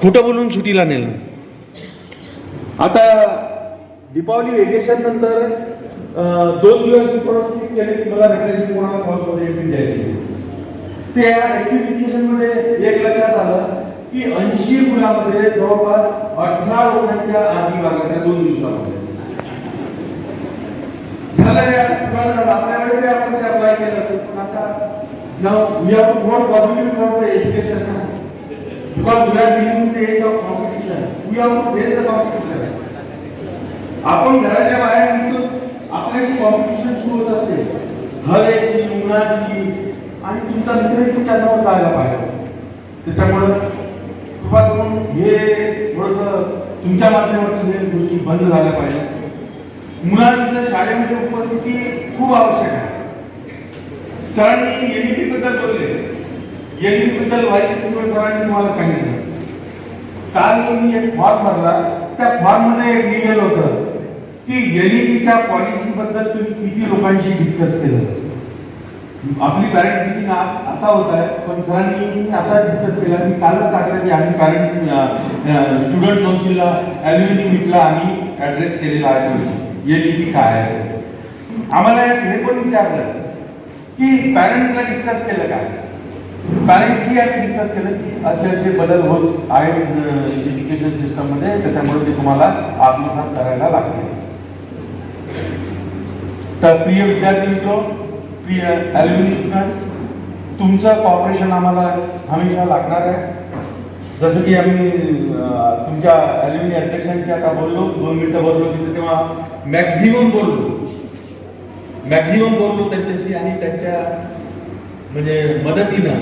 Speaker 5: खोटं बोलून सुट्टीला नेलं. आता दीपावली व्हेकेशन नंतर 2 दिवस मी थोडं केले की मला भेटायची कोणाला कॉल द्यायची. त्या ॲक्टिव्हिकेशनमध्ये एक लक्षात आलं की 80 मुलांमध्ये जवळपास 18 लोकांच्या आधी वागायच्या 2 दिवसामध्ये झालं. आपल्या वेळेस आपण ते अप्लाय केलं असेल पण आता now we have to work positive for the education now because we are dealing with the age of competition. We have to face the competition. आपण घराच्या बाहेर निघतो आपल्याशी कॉम्पिटिशन सुरू होत असते. हवेची, उन्हाची आणि तुमचा मित्रही तुमच्यासमोर जायला पाहिजे. त्याच्यामुळं कृपा करून हे थोडंसं तुमच्या माध्यमातून हे गोष्टी बंद झाल्या पाहिजे. मुलांच्या शाळेमध्ये उपस्थिती खूप आवश्यक आहे. सरांनी NEP बद्दल बोलले. NEP बद्दल सरांनी तुम्हाला सांगितलं. काल मी एक फॉर्म भरला. त्या फॉर्म मध्ये एक लिहिलेलं होतं की NEPच्या पॉलिसी बद्दल तुम्ही किती लोकांशी डिस्कस केलं. आपली पॅरेंट मिटिंग आता होत आहे पण सरांनी आता डिस्कस केला. मी कालच टाकलं की आम्ही पॅरेंट स्टुडंट काउन्सिलला ॲल्युमिनी मीटला आम्ही ॲड्रेस केलेला आहे. NEP काय आहे आम्हाला हे पण विचारलं की पॅरेंट्सला डिस्कस केलं काय. पॅरेंट्सही आम्ही डिस्कस केलं की असे बदल होत आहेत एज्युकेशन सिस्टममध्ये, त्याच्यामुळे ते तुम्हाला आत्मसात करायला लागते. तर प्रिय विद्यार्थी मित्र, प्रिय ॲल्युमिनी स्टुडंट, तुमचं कॉपरेशन आम्हाला हमेशा लागणार आहे. जसं की आम्ही तुमच्या ॲल्युमिनी अध्यक्षांशी आता बोललो, 2 मिनिटं बोललो तिथे, तेव्हा मॅक्झिमम बोललो त्यांच्याशी आणि त्यांच्या म्हणजे मदतीनं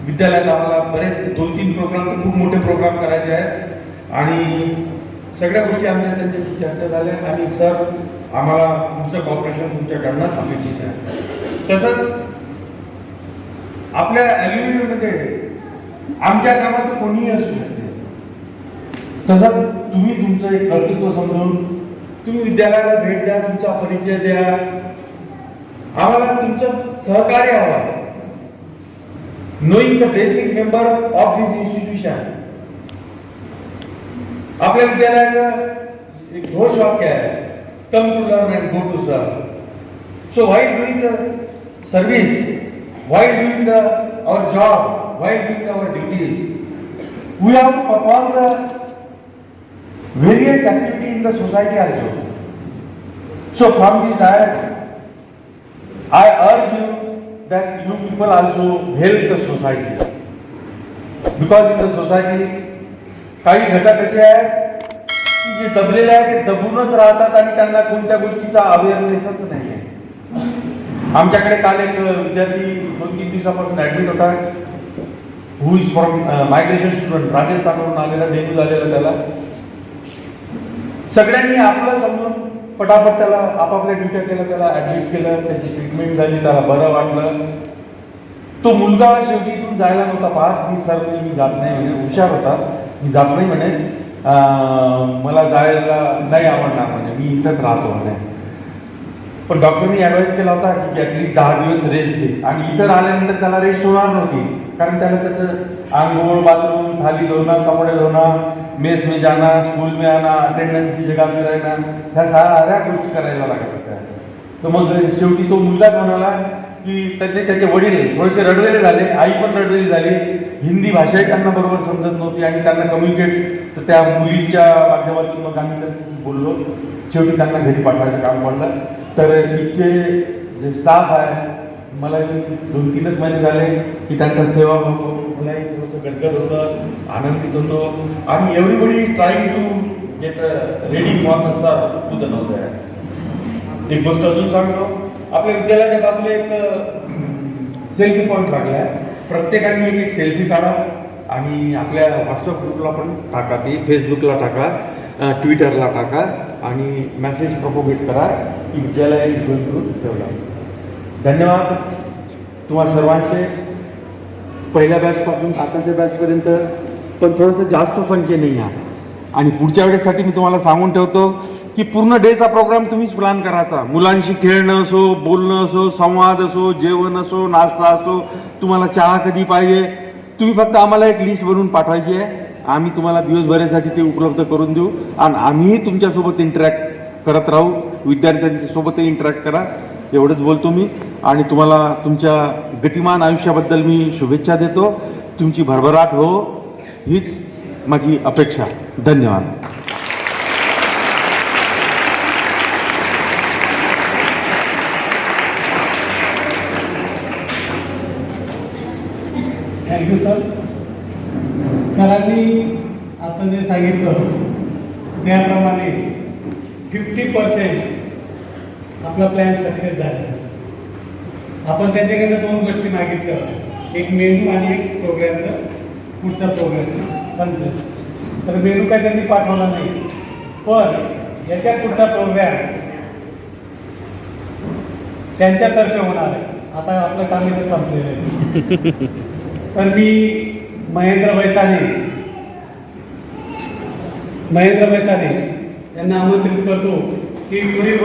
Speaker 5: विद्यालयात आम्हाला बरेच 2-3 प्रोग्राम, खूप मोठे प्रोग्राम करायचे आहेत आणि सगळ्या गोष्टी आमच्या त्यांच्याशी चर्चा झाल्या आणि सर आम्हाला तुमचं कॉपरेशन तुमच्याकडनं अपेक्षित आहे. तसंच आपल्या ॲल्युमिनीमध्ये आमच्या कामाचं कोणीही असू शकते. तसंच तुम्ही तुमचं एक कर्तृत्व समजून तुम्ही विद्यालयाला भेट द्या, तुमचा परिचय द्या. आम्हाला तुमचं सहकार्य हवं आहे. Knowing the basic member of this institution. आपल्या विद्यालयाचं एक घोष वाक्य आहे, come to learn and go to serve. So while doing the service, while doing our job, while doing our duties, we have to perform the various activities in the society also. So from this dais, I urge you that you people also help the society, because in the society काही घटक असे आहेत की जे दबलेले आहेत, ते दबूनच राहतात आणि त्यांना कोणत्या गोष्टीचा अवेअरनेसच नाही आहे. आमच्याकडे काल एक विद्यार्थी 2-3 दिवसापासून ऍडमिट होता. हु इज फ्रॉम मायग्रेशन स्टुडंट, राजस्थानवरून आलेला, डेब्यू झालेला त्याला. सगळ्यांनी आपलं समजून पटापट त्याला आपापल्या ड्युट्या केल्या, त्याला ॲडमिट केलं, त्याची ट्रीटमेंट झाली, त्याला बरं वाटलं. तो मुलगा शेवटी इथून जायला नव्हता पाहत. मी सर मी जात नाही म्हणे, हुशार होता, मी जात नाही म्हणे, मला जायला नाही आवडणार म्हणे, मी इथंच राहतो म्हणे. पण डॉक्टरनी ॲडवाईस केला होता की ॲटलीस्ट 10 दिवस रेस्ट घे. आणि इथं आल्यानंतर त्याला रेस्ट होणार नव्हती, कारण त्याला त्याचं आंघोळ, बाथरूम, थाली धोना, कपडे धोना, मेस में जाना, स्कूल में आना, अटेंडन्स की जगह पे रहना, ह्या साऱ्या गोष्टी करायला लागत होत्या. तर मग शेवटी तो मुलगाच म्हणाला की त्याचे वडील थोडेसे रडवेले झाले, आई पण रडवेली झाली, हिंदी भाषाही त्यांना बरोबर समजत नव्हती आणि त्यांना कम्युनिकेट तर त्या मुलीच्या माध्यमातून मग आम्ही त्यांच्याशी बोललो. शेवटी त्यांना घरी पाठवायचं काम पडलं. तर इथचे जे स्टाफ आहे, मला 2-3 महिने झाले की त्यांचा सेवा बघतो, मलाही थोडंसं गदगद होतं, आनंदित होतो. आणि everybody is trying to get ready for to the knowledge. एक गोष्ट अजून सांगतो, आपल्या विद्यालयाच्या बाजूला एक सेल्फी पॉईंट लागला आहे. प्रत्येकाने एक सेल्फी काढा आणि आपल्या व्हॉट्सअप ग्रुपला पण टाका, ती फेसबुकला टाका, ट्विटरला टाका आणि मेसेज प्रोपोगेट करा की विद्यालय इज गोइंग टू डेव्हलप. धन्यवाद तुम्हा सर्वांचे, पहिल्या बॅचपासून आताच्या बॅचपर्यंत, पण थोडंसं जास्त संख्येने या. आणि पुढच्या वेळेसाठी मी तुम्हाला सांगून ठेवतो की पूर्ण डेचा प्रोग्राम तुम्हीच प्लॅन करायचा. मुलांशी खेळणं असो, बोलणं असो, संवाद असो, जेवण असो, नाश्ता असो, तुम्हाला चहा कधी पाहिजे, तुम्ही फक्त आम्हाला एक लिस्ट बनवून पाठवायची आहे. आम्ही तुम्हाला दिवसभरासाठी ते उपलब्ध करून देऊ आणि आम्हीही तुमच्यासोबत इंटरॅक्ट करत राहू. विद्यार्थ्यांच्यासोबतही इंटरॅक्ट करा. एवढंच बोलतो मी आणि तुम्हाला तुमच्या गतिमान आयुष्याबद्दल मी शुभेच्छा देतो. तुमची भरभराट हो हीच माझी अपेक्षा. धन्यवाद.
Speaker 2: Thank you sir. सरांनी आता जे सांगितलं त्याप्रमाणे 50% आपला प्लॅन सक्सेस झाला. आपण त्यांच्याकडनं 2 गोष्टी मागितल्या, एक मेनू आणि एक प्रोग्रामचं पुढचा प्रोग्राम कन्सेप्ट. तर मेनू काय त्यांनी पाठवला नाही, पण याच्या पुढचा प्रोग्राम त्यांच्यातर्फे होणार आहे. आता आपलं काम इथं संपलेलं आहे. तर मी महेंद्र बैसाने यांना आमंत्रित करतो की पुढील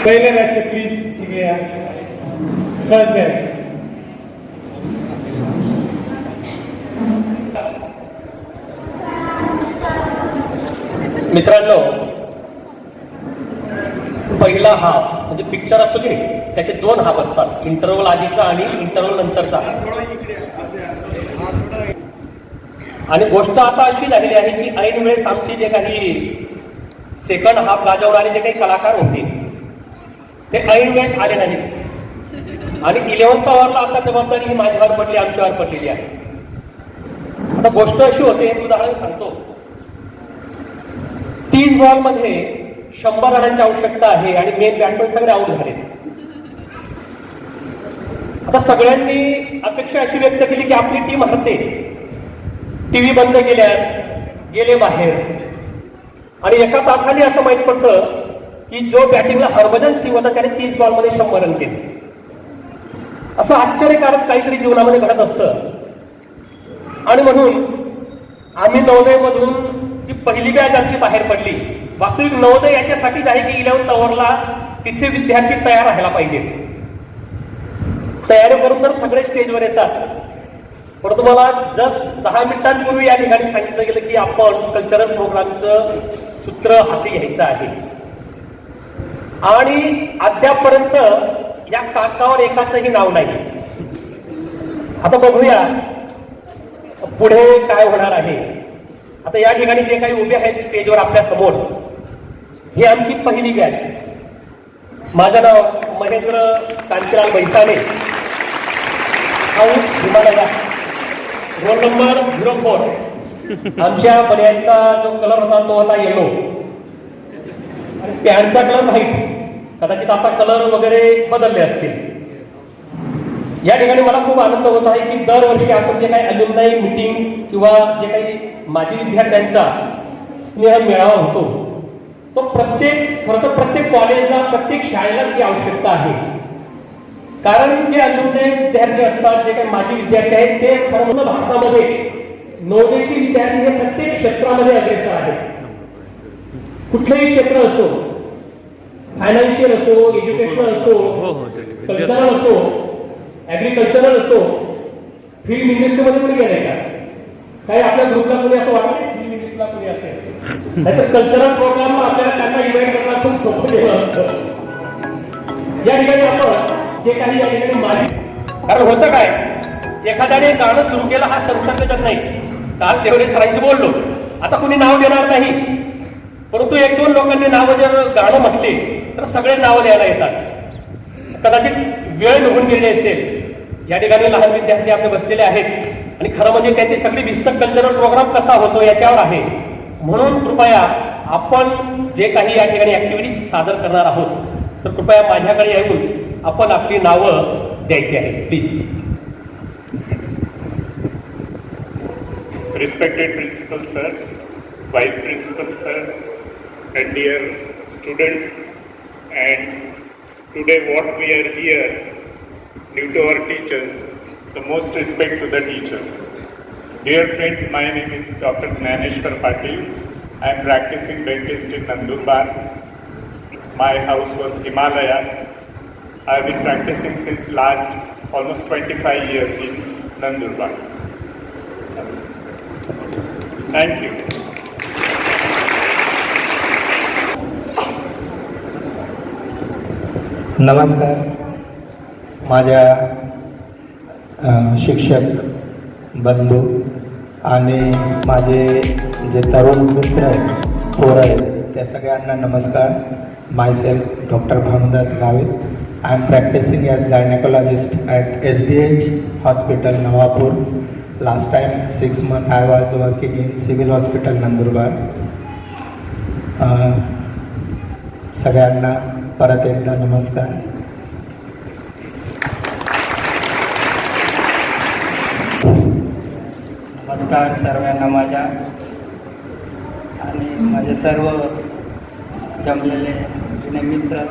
Speaker 2: पहिल्या बॅचचे प्लीज इकडे या. First batch.
Speaker 6: मित्रांनो, पहिला हाफ म्हणजे पिक्चर असतो की नाही, त्याचे 2 हाफ असतात, इंटरव्हल आधीचा आणि इंटरव्हल नंतरचा. आणि गोष्ट आता अशी झालेली आहे की ऐन वेळेस आमचे जे काही सेकंड हाफ गाजवणारे जे काही कलाकार होते ते ऐन वेळेस आले नाहीत आणि 11th आवरला आता जबाबदारी ही माझ्यावर पडली, आमच्यावर पडलेली आहे. आता गोष्ट अशी होते, एक उदाहरण सांगतो. 30 बॉलमध्ये 100 रनांची आवश्यकता आहे आणि मेन बॅट्समन सगळे आऊट झाले. आता सगळ्यांनी अपेक्षा अशी व्यक्त केली की आपली टीम हरते. टीव्ही बंद केल्या, गेले बाहेर आणि एका तासाने असं माहीत पडलं की जो बॅटिंगला हरभजन सिंग होता त्याने 30 बॉलमध्ये 100 रन केले. असं आश्चर्यकारक काहीतरी जीवनामध्ये घडत असतं. आणि म्हणून आम्ही नवोदयमधून जी पहिली बॅच आमची बाहेर पडली, वास्तविक नवोदय याच्यासाठीच आहे की 11th आवरला तिथे विद्यार्थी तयार राहायला पाहिजेत. तयारी करून तर सगळे स्टेजवर येतात, पण तुम्हाला जस्ट 10 मिनिटांपूर्वी या ठिकाणी सांगितलं गेलं की आपण कल्चरल प्रोग्रामचं सूत्र हाती घ्यायचं आहे आणि अद्यापर्यंत या कागदावर एकाचंही नाव नाही. आता बघूया पुढे काय होणार आहे. आता या ठिकाणी जे काही उभे आहेत स्टेजवर आपल्या समोर, ही आमची पहिली बॅच. माझं नाव Mahendra Kantilal बैसाने, house Himalaya, roll number 04. आमच्या बन्यांचा जो कलर होता तो होता येलो आणि पॅन्टचा कलर व्हाईट. कदाचित आता कलर वगैरे बदलले असतील. या ठिकाणी मला खूप आनंद होत आहे की दरवर्षी आपण जे काही अल्युमनाई मीटिंग किंवा जे काही माजी विद्यार्थ्यांचा स्नेह मेळावा होतो तो खरं तर प्रत्येक कॉलेजला प्रत्येक शाळेला ती आवश्यकता आहे. कारण जे अल्युमनाई विद्यार्थी असतात, जे काही माजी विद्यार्थी आहेत, ते संपूर्ण भारतामध्ये नवोदयशी विद्यार्थी हे प्रत्येक क्षेत्रामध्ये अग्रेसर आहेत. कुठलंही क्षेत्र असो, फायनान्शियल असो, एज्युकेशनल असो, कल्चरल असो, ऍग्रिकल्चरल असो, फिल्म इंडस्ट्रीमध्ये कोणी गेलंय का? काही आपल्या ग्रुपला कोणी असं वाटतं फिल्म इंडस्ट्रीला कोणी असेल नाहीतर कल्चरल प्रोग्रामला आपल्याला त्यांना इन्व्हाइट करणं खूप सोपं गेलं असतं. या ठिकाणी आपण जे काही या ठिकाणी माहिती, कारण होतं काय, एखाद्याने गाणं सुरू केलं हा संसर्गजन नाही. काल देवरे सरांशी बोललो, आता कोणी नाव देणार नाही, परंतु एक दोन लोकांनी नावं जर गाणं म्हटली तर सगळे नावं द्यायला येतात. कदाचित वेळ निघून गेली असेल. या ठिकाणी लहान विद्यार्थी आपले बसलेले आहेत आणि खरं म्हणजे त्यांची सगळी विस्तृत कल्चरल प्रोग्राम कसा होतो याच्यावर आहे. म्हणून कृपया आपण जे काही या ठिकाणी ऍक्टिव्हिटी सादर करणार आहोत तर कृपया माझ्याकडे येऊन आपण आपली नावं द्यायची आहेत please.
Speaker 7: Respected Principal Sir, Vice Principal Sir, and dear students, and today what we are here due to our teachers, the most respect to the teachers. Dear friends, my name is Dr. Gnaneshwar Patil. I am practicing dentist in Nandurbar. My house was Himalaya. I have been practicing since last almost 25 years in Nandurbar. Thank you.
Speaker 8: नमस्कार. माझ्या शिक्षक बंधू आणि माझे जे तरुण मित्र आहेत, पोरं आहेत, त्या सगळ्यांना नमस्कार. माय self doctor Bhanudas Gawe. I am practising as gynaecologist at SDH hospital Navapur. Last time 6 months I was working in Civil Hospital Nandurbar. सगळ्यांना परत एकदा नमस्कार. नमस्कार सर्वांना माझ्या आणि माझे सर्व जमलेले जुने मित्र.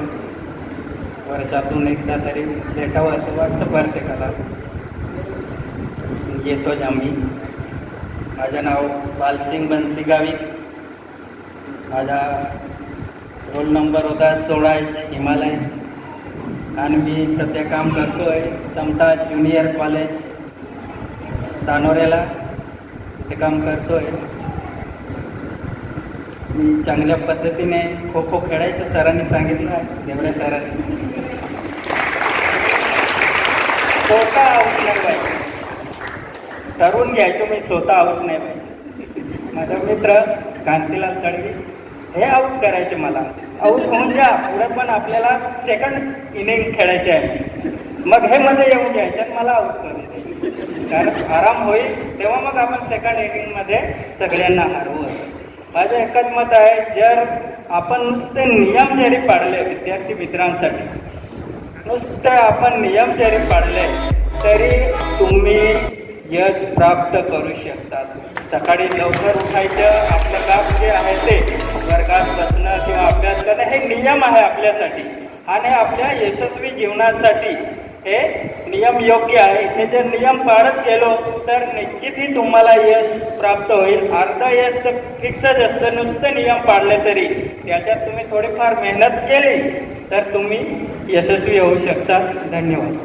Speaker 8: वर्षातून एकदा तरी भेटावं असं वाटतं प्रत्येकाला. येतोच आम्ही. माझं नाव बालसिंग बंसी गावी. माझा रोल नंबर होता 16 हिमालय आणि मी सध्या काम करतो आहे समता ज्युनियर कॉलेज तानोऱ्याला. ते काम करतो आहे. मी चांगल्या पद्धतीने खो खो खेळायचं सरांनी सांगितलं आहे, देवरे सरांनी. स्वतः आऊट नाही पाहिजे, ठरवून घ्यायचो मी स्वतः आऊट नाही पाहिजे. माझा मित्र कांतीलाल तडवी हे आऊट करायचे मला. आऊट होऊन जा, पुढे पण आपल्याला सेकंड इनिंग खेळायचे आहे. मग हे मध्ये येऊन घ्यायचे आणि मला आऊट करून द्यायचे. कारण आराम होईल तेव्हा मग आपण सेकंड इनिंगमध्ये सगळ्यांना हरवू. माझं एकच मत आहे, जर आपण नुसते नियम जरी पाळले विद्यार्थी मित्रांसाठी, नुसते आपण नियम जरी पाळले तरी तुम्ही यश प्राप्त करू शकतात. सकाळी लवकर उठायचं, आपलं काम जे आहे ते वर्गात बसणं किंवा अभ्यास करणं हे नियम आहे आपल्यासाठी आणि आपल्या यशस्वी जीवनासाठी हे नियम योग्य आहे. हे जर नियम पाळत गेलो तर निश्चितही तुम्हाला यश प्राप्त होईल. अर्ध यश तर फिक्सच असतं. नुसतं नियम पाळले तरी त्याच्यात तुम्ही थोडीफार मेहनत केली तर तुम्ही यशस्वी होऊ शकता. धन्यवाद.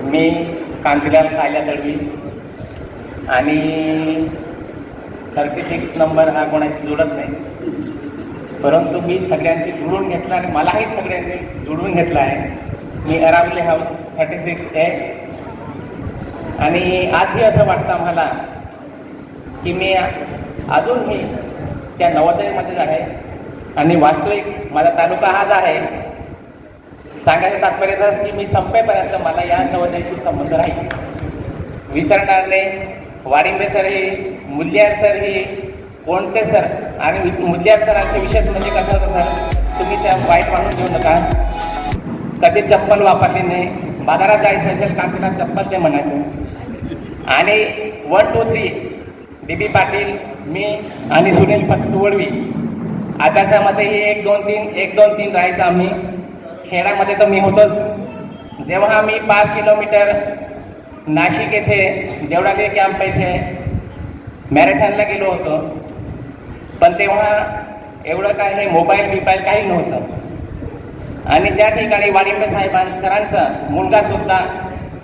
Speaker 6: मी कांतीलाल सायला तडवी आणि 36 नंबर हा कोणाशी जोडत नाही, परंतु मी सगळ्यांशी जुळून घेतला आणि मलाही सगळ्यांनी जुळवून घेतला आहे. मी अरावली हाऊस 36A आणि आजही असं वाटतं मला की मी अजूनही त्या नवोदयमध्येच आहे आणि वास्तविक माझा तालुका हाच आहे. सांगायचं तात्पर्य की मी संपेपर्यंत मला या नवोदयाशी संबंध राहील. विसरणार नाही. वारिंबे सर ही, मुल्लियार सर ही,
Speaker 8: कोणते सर आणि विद्यार्थ्यांचे विषय म्हणजे कसं होतं सर, तुम्ही त्या वाईट मानून घेऊ नका. कधी चप्पल वापरली नाही, बाजारात जायचं असेल का तिला चप्पल ते म्हणायचं. आणि 1 2 3 DB पाटील, मी आणि सुनील पटवळवी अभ्यासामध्ये 1 2 3 1 2 3 राहायचं आम्ही. खेळामध्ये तर मी होतोच. जेव्हा मी 5 किलोमीटर नाशिक येथे देवळाली कॅम्प येथे मॅरेथॉनला गेलो होतो, पण तेव्हा एवढं काय नाही, मोबाईल बिबाईल काही नव्हतं. आणि त्या ठिकाणी वाडिंबे सरांचा मुलगा सुद्धा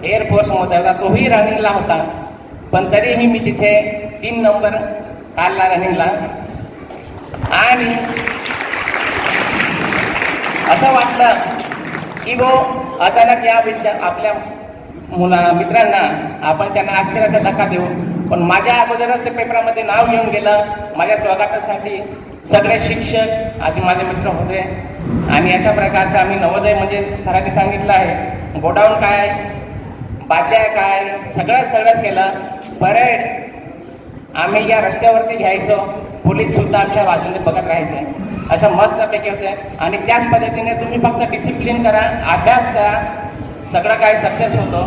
Speaker 8: एअरफोर्समध्ये होता, तोही रनिंगला होता. पण तरीही मी तिथे 3 नंबर काढला रनिंगला. आणि असं वाटलं की अचानक या आपल्या मित्रांना आपण त्यांना अक्षराचा धक्का देऊ. पण माझ्या अगोदरच ते पेपरामध्ये नाव येऊन गेलं. माझ्या स्वागतासाठी सगळे शिक्षक आधी माझे मित्र होते. आणि अशा प्रकारचं आम्ही नवोदय म्हणजे सरांनी सांगितलं आहे, गोडाऊन काय, बादल्या काय, सगळं केलं. परेड आम्ही या रस्त्यावरती घ्यायचो, पोलीस सुद्धा आमच्या बाजूने बघत राहायचे. असं मस्तपैकी होते. आणि त्याच पद्धतीने तुम्ही फक्त डिसिप्लिन करा, अभ्यास करा, सगळं काय सक्सेस होतो.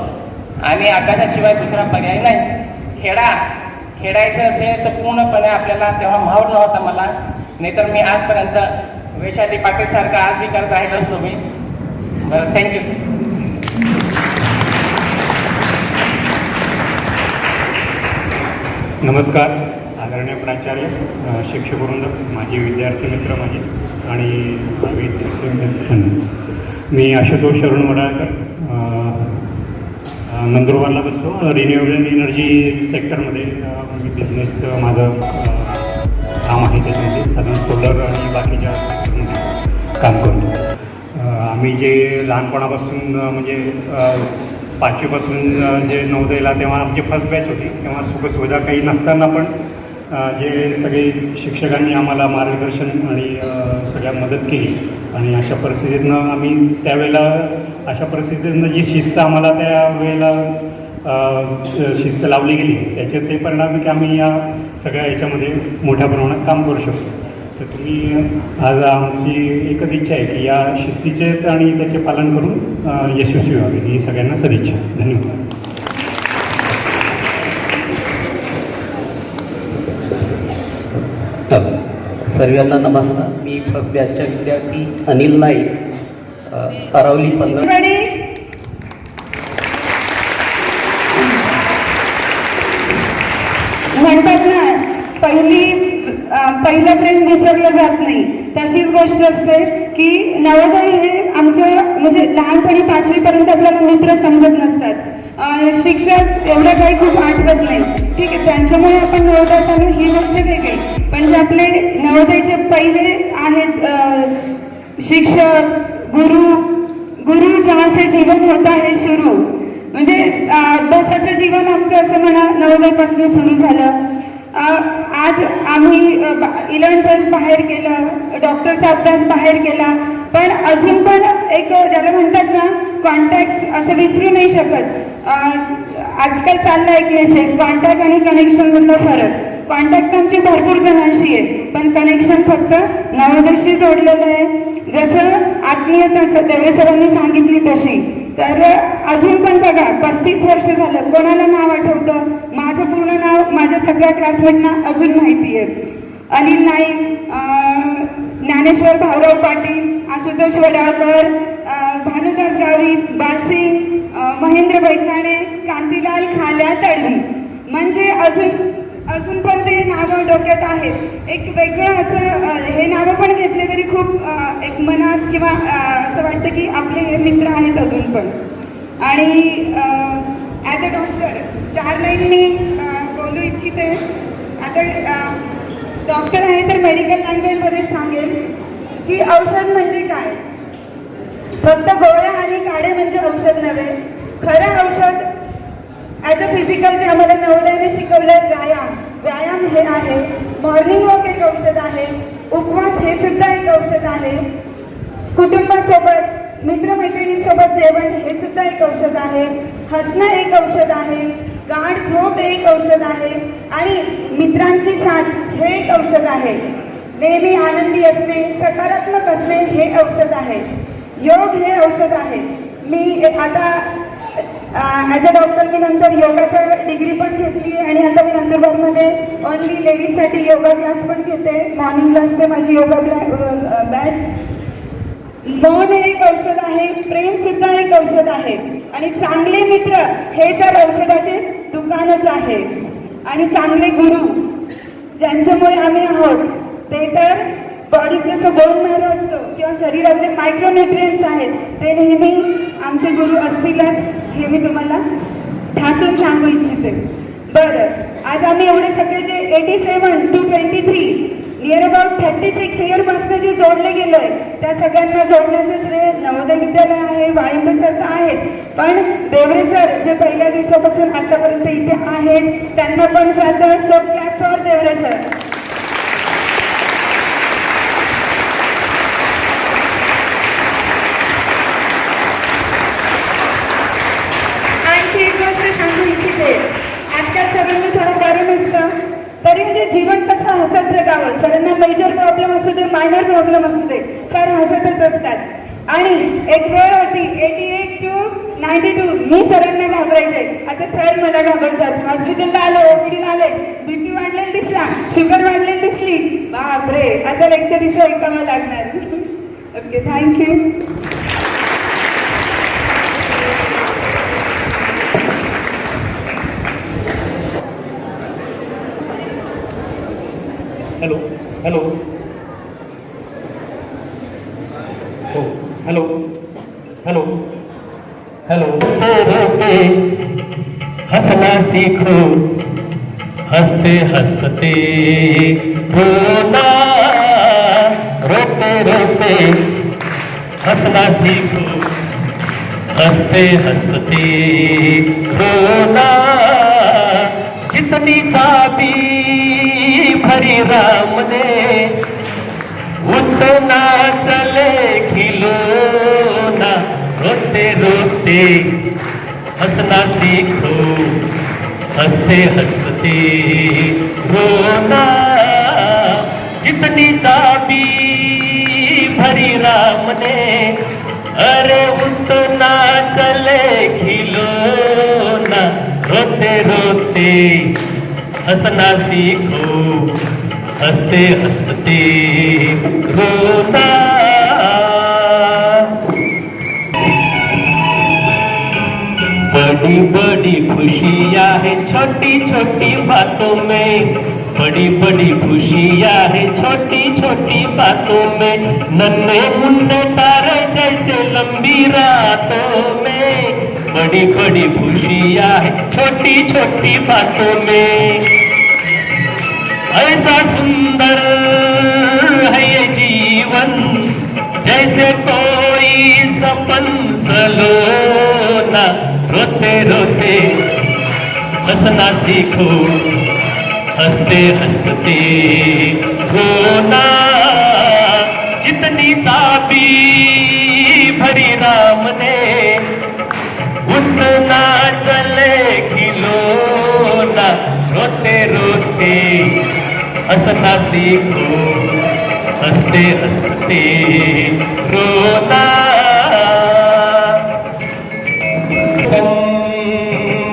Speaker 8: आणि अभ्यासाशिवाय दुसरा पर्याय नाही. खेळायचं असेल तर पूर्णपणे आपल्याला तेव्हा माहोल नव्हता मला, नाहीतर मी आजपर्यंत वैशाली पाटील सारखा आज बी करत राहिलो असतो मी. बरं, थँक्यू.
Speaker 7: नमस्कार आदरणीय प्राचार्य, शिक्षक वृंद, माझे विद्यार्थी मित्र माझे आणि मी आशुतोष शरण वडाळकर, नंदुरबारला बसतो. रिन्युएबल एनर्जी सेक्टरमध्ये मी बिझनेसचं माझं काम आहे. त्याच्यामध्ये साधारण सोलर आणि बाकीच्या काम करतो. आम्ही जे लहानपणापासून म्हणजे 5वीपासून जे नवोदयला तेव्हा आमची फर्स्ट बॅच होती, तेव्हा सुखसुविधा काही नसताना पण जे सगळे शिक्षकांनी आम्हाला मार्गदर्शन आणि सगळ्या मदत केली. आणि अशा परिस्थितीतनं आम्ही त्यावेळेला अशा परिस्थितीतनं जी शिस्त आम्हाला त्यावेळेला शिस्त लावली गेली, त्याचे ते परिणाम की आम्ही या सगळ्या याच्यामध्ये मोठ्या प्रमाणात काम करू शकतो. तर तुम्ही आज आमची एकच इच्छा आहे की या शिस्तीचे आणि त्याचे पालन करून यशस्वी व्हावे ही सगळ्यांना सदिच्छा. धन्यवाद.
Speaker 9: सर्वांना नमस्कार. मी फर्स्ट बॅचचा विद्यार्थी अनिल नाईक, अरावली 15.
Speaker 10: म्हणतात ना, पहिलं प्रेम विसरलं जात नाही, तशीच गोष्ट असते की नवोदय हे आमचं म्हणजे लहानपणी 5वी पर्यंत आपल्याला मित्र समजत नसतात, शिक्षक एवढं काही खूप आठवत नाही. ठीक आहे, त्यांच्यामुळे आपण नवोदयात आलो ही गोष्ट वेगळी. पण जे आपले नवोदयचे पहिले आहेत शिक्षक, गुरु जहाँ से जीवन होता है शुरू, म्हणजे अभ्यासाचं जीवन आमचं असं म्हणा नवोदयपासून सुरू झालं. आज आम्ही 11th 12th बाहेर केलं, डॉक्टरचा अभ्यास बाहेर केला, पण अजून पण एक ज्याला म्हणतात ना कॉन्टॅक्ट असं विसरू नाही शकत. आजकाल चालला एक मेसेज, कॉन्टॅक्ट आणि कनेक्शन मधला फरक. कॉन्टॅक्ट आमची भरपूर जणांशी आहे, पण कनेक्शन फक्त नवोदयशी जोडलेलं आहे. जसं आत्मीयता देवरे सरांनी सांगितली तशी. तर अजून पण बघा 35 वर्ष झालं, कोणाला नाव आठवतं? माझं पूर्ण नाव माझ्या सगळ्या क्लासमेटना अजून माहिती आहे. अनिल नाईक, ज्ञानेश्वर भाऊराव पाटील, आशुतोष वडाळकर, भानुदास गावित, बालसिंग, महेंद्र बैसाणे, कांतीलाल खाल्या तडवी. म्हणजे अजून पण ते नावं डोक्यात आहेत. एक वेगळं असं हे नावं पण घेतले तरी खूप एक मनात किंवा असं वाटतं की आपले हे मित्र आहेत अजून पण. आणि ॲज अ डॉक्टर 4 लाईन मी बोलू इच्छिते. आता डॉक्टर आहे तर मेडिकल लँग्वेजमध्ये सांगेल की औषध म्हणजे काय. फक्त गोळ्या आणि काढे म्हणजे औषध नव्हे. खरं औषध ॲज अ फिजिकल जे आम्हाला नवोदयाने शिकवलं, व्यायाम हे आहे. मॉर्निंग वॉक एक औषध आहे. उपवास हे सुद्धा एक औषध आहे. कुटुंबासोबत मित्रमैत्रिणींसोबत जेवण हे सुद्धा एक औषध आहे. हसणं एक औषध आहे. गाढ झोप हे एक औषध आहे आणि मित्रांची साथ हे एक औषध आहे. नेहमी आनंदी असणे, सकारात्मक असणे हे औषध आहे. योग हे औषध आहे. मी आता ॲज अ डॉक्टर मी नंतर योगाचा डिग्री पण घेतली आणि आता मी नंदुरबारमध्ये ओनली लेडीजसाठी योगा क्लास पण घेते. मॉर्निंगला असते माझी योगा बॅच. मौन हे एक औषध आहे, प्रेम सुद्धा एक औषध आहे आणि चांगले मित्र हे तर औषधाचे दुकानच आहे. आणि चांगले गुरु ज्यांच्यामुळे आम्ही आहोत ते तर बॉडीत जसं बोन मॅरो असतो किंवा शरीरातले मायक्रोन्युट्रियंट्स आहेत ते नेहमी आमचे गुरु असतीलच हे मी तुम्हाला ठासून सांगू इच्छिते. बरं, आज आम्ही एवढे सगळे जे 87 to 23 नियर अबाउट 36 इयरपासून जे जोडले गेलोय त्या सगळ्यांना जोडण्याचं श्रेय नवोदय विद्यालय आहे, वाळिंबे सर तर आहेत, पण देवरे सर जे पहिल्या दिवसापासून आतापर्यंत इथे आहेत त्यांना पण जातं. So clap for Deore sir. आणखी एक गोष्ट सांगू इच्छिते. आजकाल सगळ्यांना थोडं बरं नसतं तरी म्हणजे जीवन कसं हसत जगावं. सरांना मेजर प्रॉब्लेम असू दे, मायनर प्रॉब्लेम असू दे, सर हसतच असतात. आणि एक वेळ होती 88 to 92 मी सरांना घाबरायचे. आता सर मला घाबरतात. हॉस्पिटलला आलो, ओपीडीला आले, बीपी वाढलेली दिसला, शुगर वाढलेली दिसली, बापरे आता लेक्चर इथं ऐकावं लागणार. Okay, thank you.
Speaker 2: हॅलो हॅलो हो हॅलो हॅलो हॅलो.
Speaker 6: हंसना सीखो, हंसते हंसते रोना, रोते रोते हंसना सीखो, हंसते हंसते रोना. जितनी चाबी भरी राम ने उतना चले खिलौना. रोते रोते हंसना सीखो, हंसते हंसते रोना. जितनी चाबी भरी राम ने अरे उतना चले खिलौना. रोते रोते हंसना सीखो, हंसते हंसते रोना. बड़ी बड़ी खुशियाँ है छोटी छोटी बातों में, बड़ी बड़ी खुशियाँ है छोटी छोटी बातों में. नन्हे मुन्ने तारे जैसे लंबी रातों में, बड़ी बड़ी खुशियाँ है छोटी छोटी बातों में. ऐसा सुंदर है ये जीवन जैसे कोई सपन सलोना. रोते रोते हंसना सीखो, हंसते हंसते रोना. जितनी चाबी भरी राम ने उतना चले खिलौना. रोते रोते हंसना सीखो, हंसते हंसते रोना.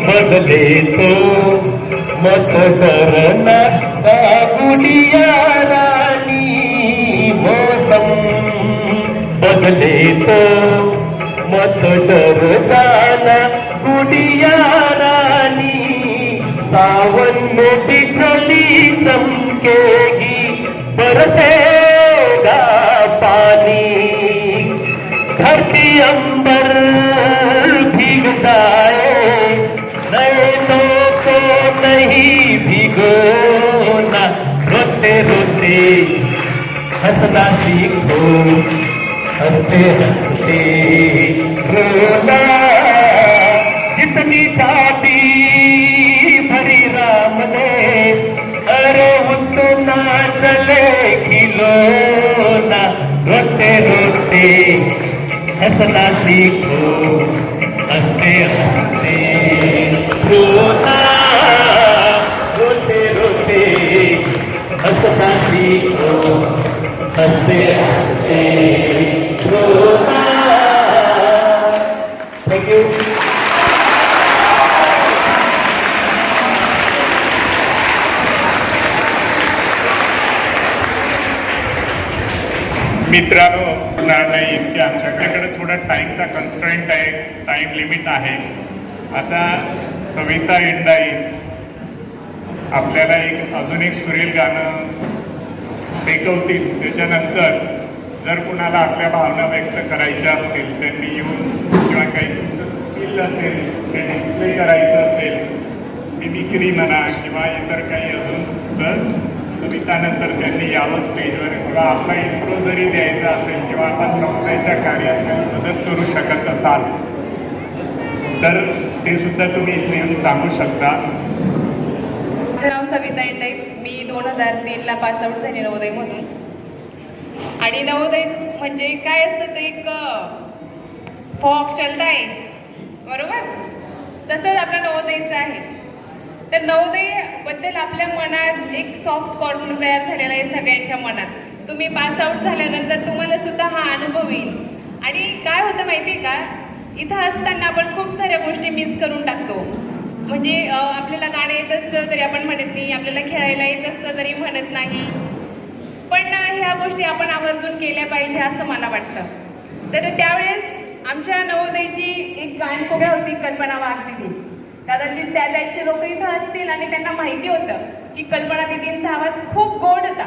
Speaker 6: बदले तो मत डरना गुड़िया रानी. मौसम बदले तो मत डर जाना गुड़िया रानी. सावन में बिजली चमकेगी, बरसेगा पानी. धरती अंबर भीग जाए, नैनों को नहीं भिगोना. रोते रोते हंसना सीखो, हंसते हंसते रोना. जितनी चाबी भरी राम ने अरे उतना चले खिलौना. रोते रोते हंसना सीखो, हंसते हंसते रोना. हंसते हंसते थँक्यू.
Speaker 7: मित्रांनो, होणार नाही की आमच्याकडे थोडा टाईमचा कन्स्ट्रेंट आहे, टाईम लिमिट आहे. आता सविता इंडाई आपल्याला अजून एक सुरेल गाणं ऐकवतील. त्याच्यानंतर जर कुणाला आपल्या भावना व्यक्त करायच्या असतील त्यांनी येऊन, किंवा काही तुमचं स्किल असेल, काही डिस्प्ले करायचं असेल, मिमिक्री म्हणा किंवा इतर काही अजून, तर सवितानंतर त्यांनी यावं स्टेजवर, किंवा आपला इंट्रो जरी द्यायचा असेल किंवा आपण नवऱ्याच्या कार्यात काही मदत करू शकत असाल तर ते सुद्धा तुम्ही इथे येऊन सांगू शकता.
Speaker 11: माझं नाव सविता इंडाई. मी 2003ला पासआउट झाली नवोदयमधून. आणि नवोदय म्हणजे काय असतं, ते एक फॉक चलता आहे, बरोबर, तसंच आपलं नवोदयचं आहे. तर नवोदयबद्दल आपल्या मनात एक सॉफ्ट कॉर्नर तयार झालेला आहे सगळ्यांच्या मनात. तुम्ही पासआउट झाल्यानंतर तुम्हाला सुद्धा हा अनुभव येईल. आणि काय होतं माहिती आहे का, इथं असताना आपण खूप साऱ्या गोष्टी मिस करून टाकतो. म्हणजे आपल्याला गाणं येत असतं तरी आपण म्हणत नाही, आपल्याला खेळायला येत असतं तरी म्हणत नाही. पण ह्या गोष्टी आपण आवर्जून केल्या पाहिजे असं मला वाटतं. तर त्यावेळेस आमच्या नवोदयची एक गानकोकिळा होती, कल्पना वाघ दिदी. कदाचित त्या बॅचचे लोक इथं असतील आणि त्यांना माहिती होतं की कल्पना दिदींचा आवाज खूप गोड होता.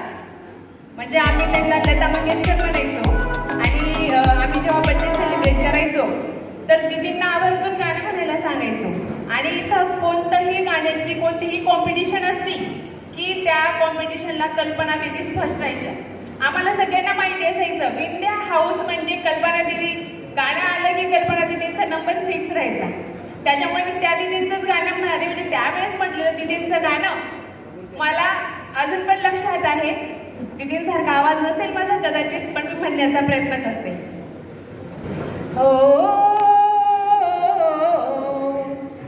Speaker 11: म्हणजे आम्ही त्यांना लता मंगेशकर म्हणायचो. आणि आम्ही जेव्हा बर्थडे सेलिब्रेट करायचो तर दिदींना आवर्जून गाणं म्हणायला सांगायचो. आणि इथं कोणतंही गाण्याची कोणतीही कॉम्पिटिशन असली की त्या कॉम्पिटिशनला कल्पना दिदीच फर्स्ट राहायच्या. आम्हाला सगळ्यांना माहिती असायचं विंध्या हाऊस म्हणजे कल्पना दिदी. गाणं आलं की कल्पना दिदींचा नंबर फिक्स राहायचा. त्याच्यामुळे मी त्या दिदींचंच गाणं म्हणाले. म्हणजे त्यावेळेस म्हटलेलं दिदींचं गाणं मला अजून पण लक्षात आहे. दिदींसारखा आवाज नसेल माझा कदाचित, पण मी म्हणण्याचा प्रयत्न करते. हो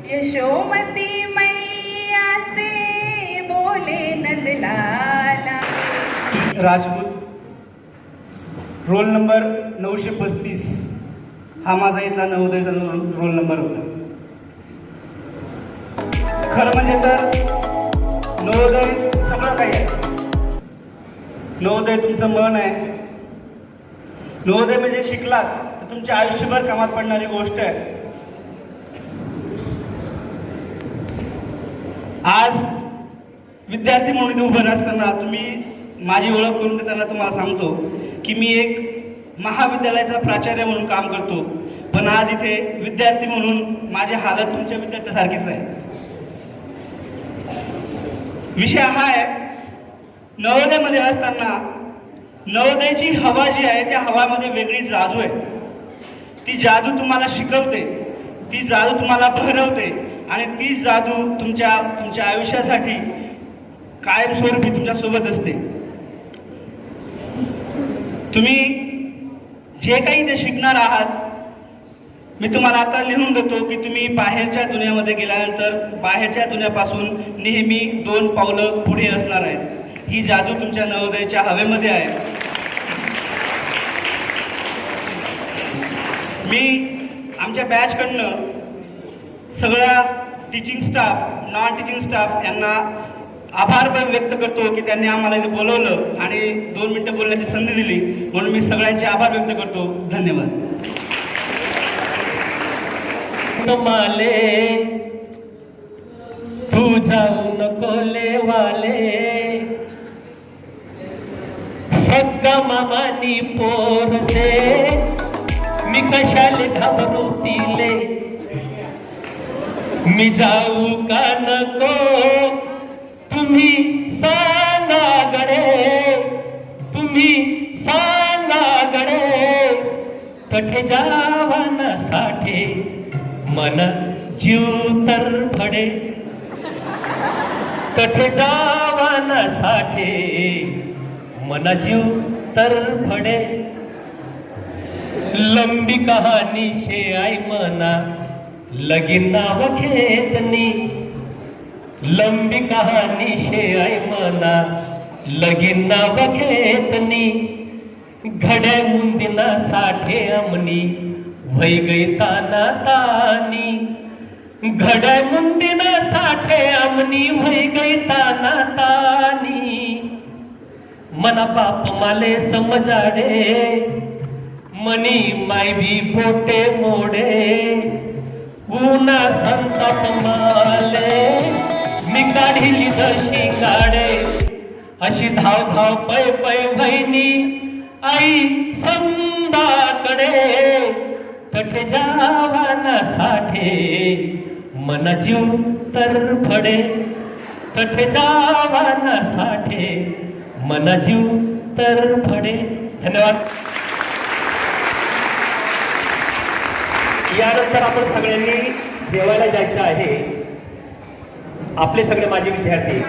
Speaker 11: यशोमती मैया से बोले नंदलाला.
Speaker 8: राजपूत, रोल नंबर 935 हा माझा इथला नवोदयचा रोल नंबर होता. खरं म्हणजे तर नवोदय सगळं काही आहे. नवोदय तुमचं मन आहे. नवोदय म्हणजे शिकलात तर तुमच्या आयुष्यभर कामात पडणारी गोष्ट आहे. आज विद्यार्थी म्हणून उभं असताना तुम्ही माझी ओळख करून देताना तुम्हाला सांगतो की मी एक महाविद्यालयाचा प्राचार्य म्हणून काम करतो. पण आज इथे विद्यार्थी म्हणून माझी हालत तुमच्या विद्यार्थ्यासारखीच आहे. विषय हा आहे, नवोदयमध्ये असताना नवोदयची हवा जी आहे त्या हवामध्ये वेगळी जादू आहे. ती जादू तुम्हाला शिकवते, ती जादू तुम्हाला बहरवते आणि ती जादू तुमच्या आयुष्यासाठी कायमस्वरूपी तुमच्या सोबत असते. तुम्ही जे काही ते शिकणार आहात, मी तुम्हाला आता लिहून देतो की तुम्ही बाहेरच्या दुनियामध्ये गेल्यानंतर बाहेरच्या दुनियापासून नेहमी 2 पावलं पुढे असणार आहेत. ही जादू तुमच्या नवोदयच्या हवेमध्ये आहे. मी आमच्या बॅचकडनं सगळ्या teaching staff, non teaching staff यांना आभार व्यक्त करतो की त्यांनी आम्हाला इथे बोलवलं आणि 2 मिनिटं बोलण्याची संधी दिली. म्हणून मी सगळ्यांचे आभार व्यक्त करतो. धन्यवाद.
Speaker 6: माले तू जाऊ नको लेवाले, सगळा मामानी पोरसे मी कशाले घाबरू तिले. मी जाऊ का नको तुम्ही सांगा गडे, तुम्ही सांगा गडे. कठे जावानासाठी मन जीव तर फडे, कठे जावानासाठी मन जीव तर फडे. लंबी कहानी शे आई मना लगीन नाव घेतनी, लंबी कहानी शे आई मना लगीन नाव घेतनी घड्या मुंदिना साठे अमनी वै गई ताना तानी घड्या मुंदिना साठे अमनी वै गई ताना तानी मना बाप माले समजाडे मनी माय भी पोटे मोडे ऊना संताप माले मी काढिली दशी गाडे अशी धाव धाव पै पै बहिणी आई संदाकडे तठ जावाना साठे मन जीव तर फडे तठ जावाना साठे मन जीव तर फडे. धन्यवाद. यानंतर आपण सगळ्यांनी जेवायला जायचं आहे. आपले सगळे माझे विद्यार्थी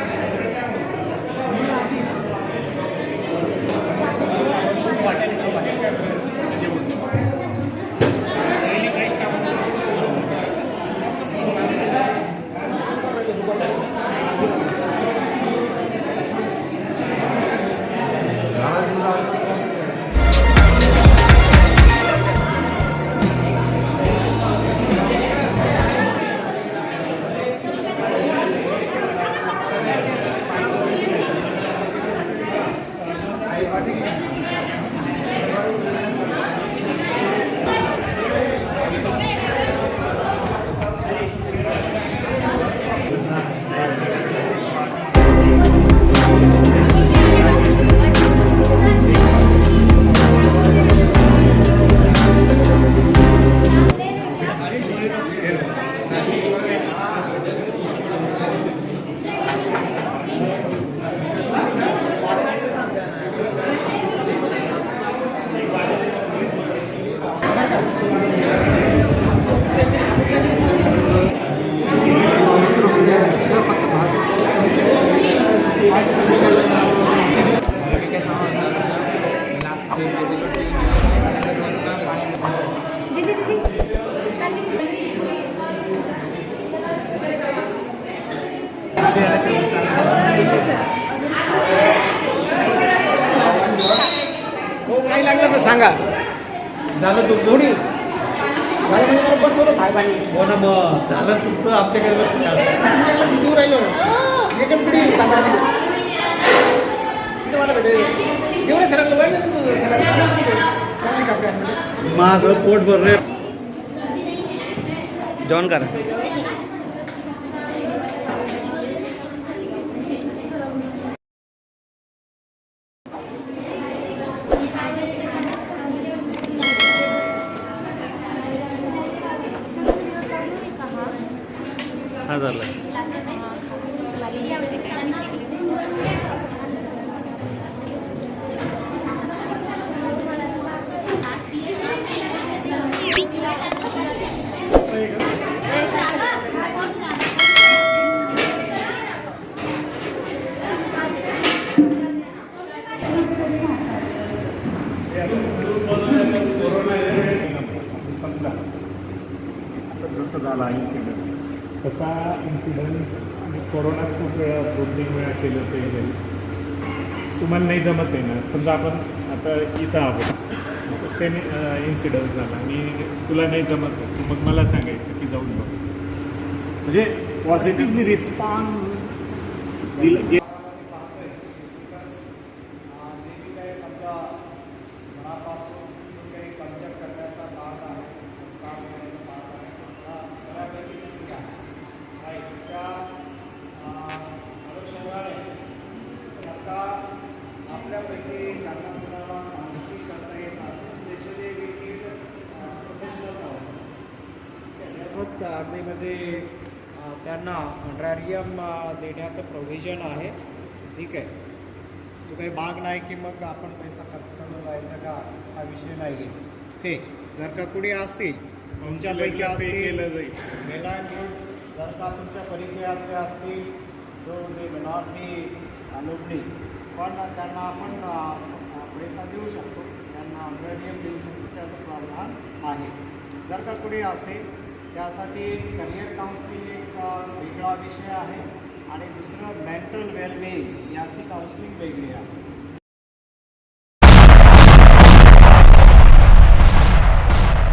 Speaker 4: काही लागलं तर सांगा.
Speaker 8: झालं तुमचं
Speaker 4: कोणी बसवलं साहेबांनी.
Speaker 8: हो ना मग झालं तुमचं आमच्याकडे लक्ष द्या.
Speaker 4: लक्ष देऊ राहिलो. एकच पिढी एवढे सरांना चांगली कापडे
Speaker 8: माझं पोट भरले.
Speaker 4: जेवण करा.
Speaker 5: हा झालं.
Speaker 7: जसं झाला इन्सिडेंट तसा इन्सिडन्स कोरोनात खूप वेळा 2-3 वेळा केलं होतं. तुम्हाला नाही जमत आहे ना, समजा आपण आता इथं आहोत, सेम इन्सिडन्स झाला आणि तुला नाही जमत आहे, मग मला सांगायचं की जाऊन बघ. म्हणजे पॉझिटिव्हली रिस्पॉन्स दिलं.
Speaker 4: आपल्यापैकी ज्यांना कुणाला मानसिक करता येत असेल, स्पेशली प्रोफेशनल काउन्सिलर्स अगदी म्हणजे त्यांना ऑनरॅरियम देण्याचं प्रोव्हिजन आहे. ठीक आहे, तो काही भाग नाही की मग आपण पैसा खर्च करून जायचा का, हा विषय नाही आहे. ते जर का कुणी असतील तुमच्यापैकी असतील मेला, जर का तुमच्या परिचयातले असतील जो नॉर्थ अलुमनी, पण त्यांना आपण पैसा देऊ शकतो, त्यांना ऑनरॅरियम देऊ शकतो, त्याचा प्रावधान आहे. जर का कुणी असेल त्यासाठी करिअर काउन्सिलिंग एक वेगळा विषय आहे आणि दुसरं मेंटल वेलबिंग याची काउन्सिलिंग वेगळी आहे.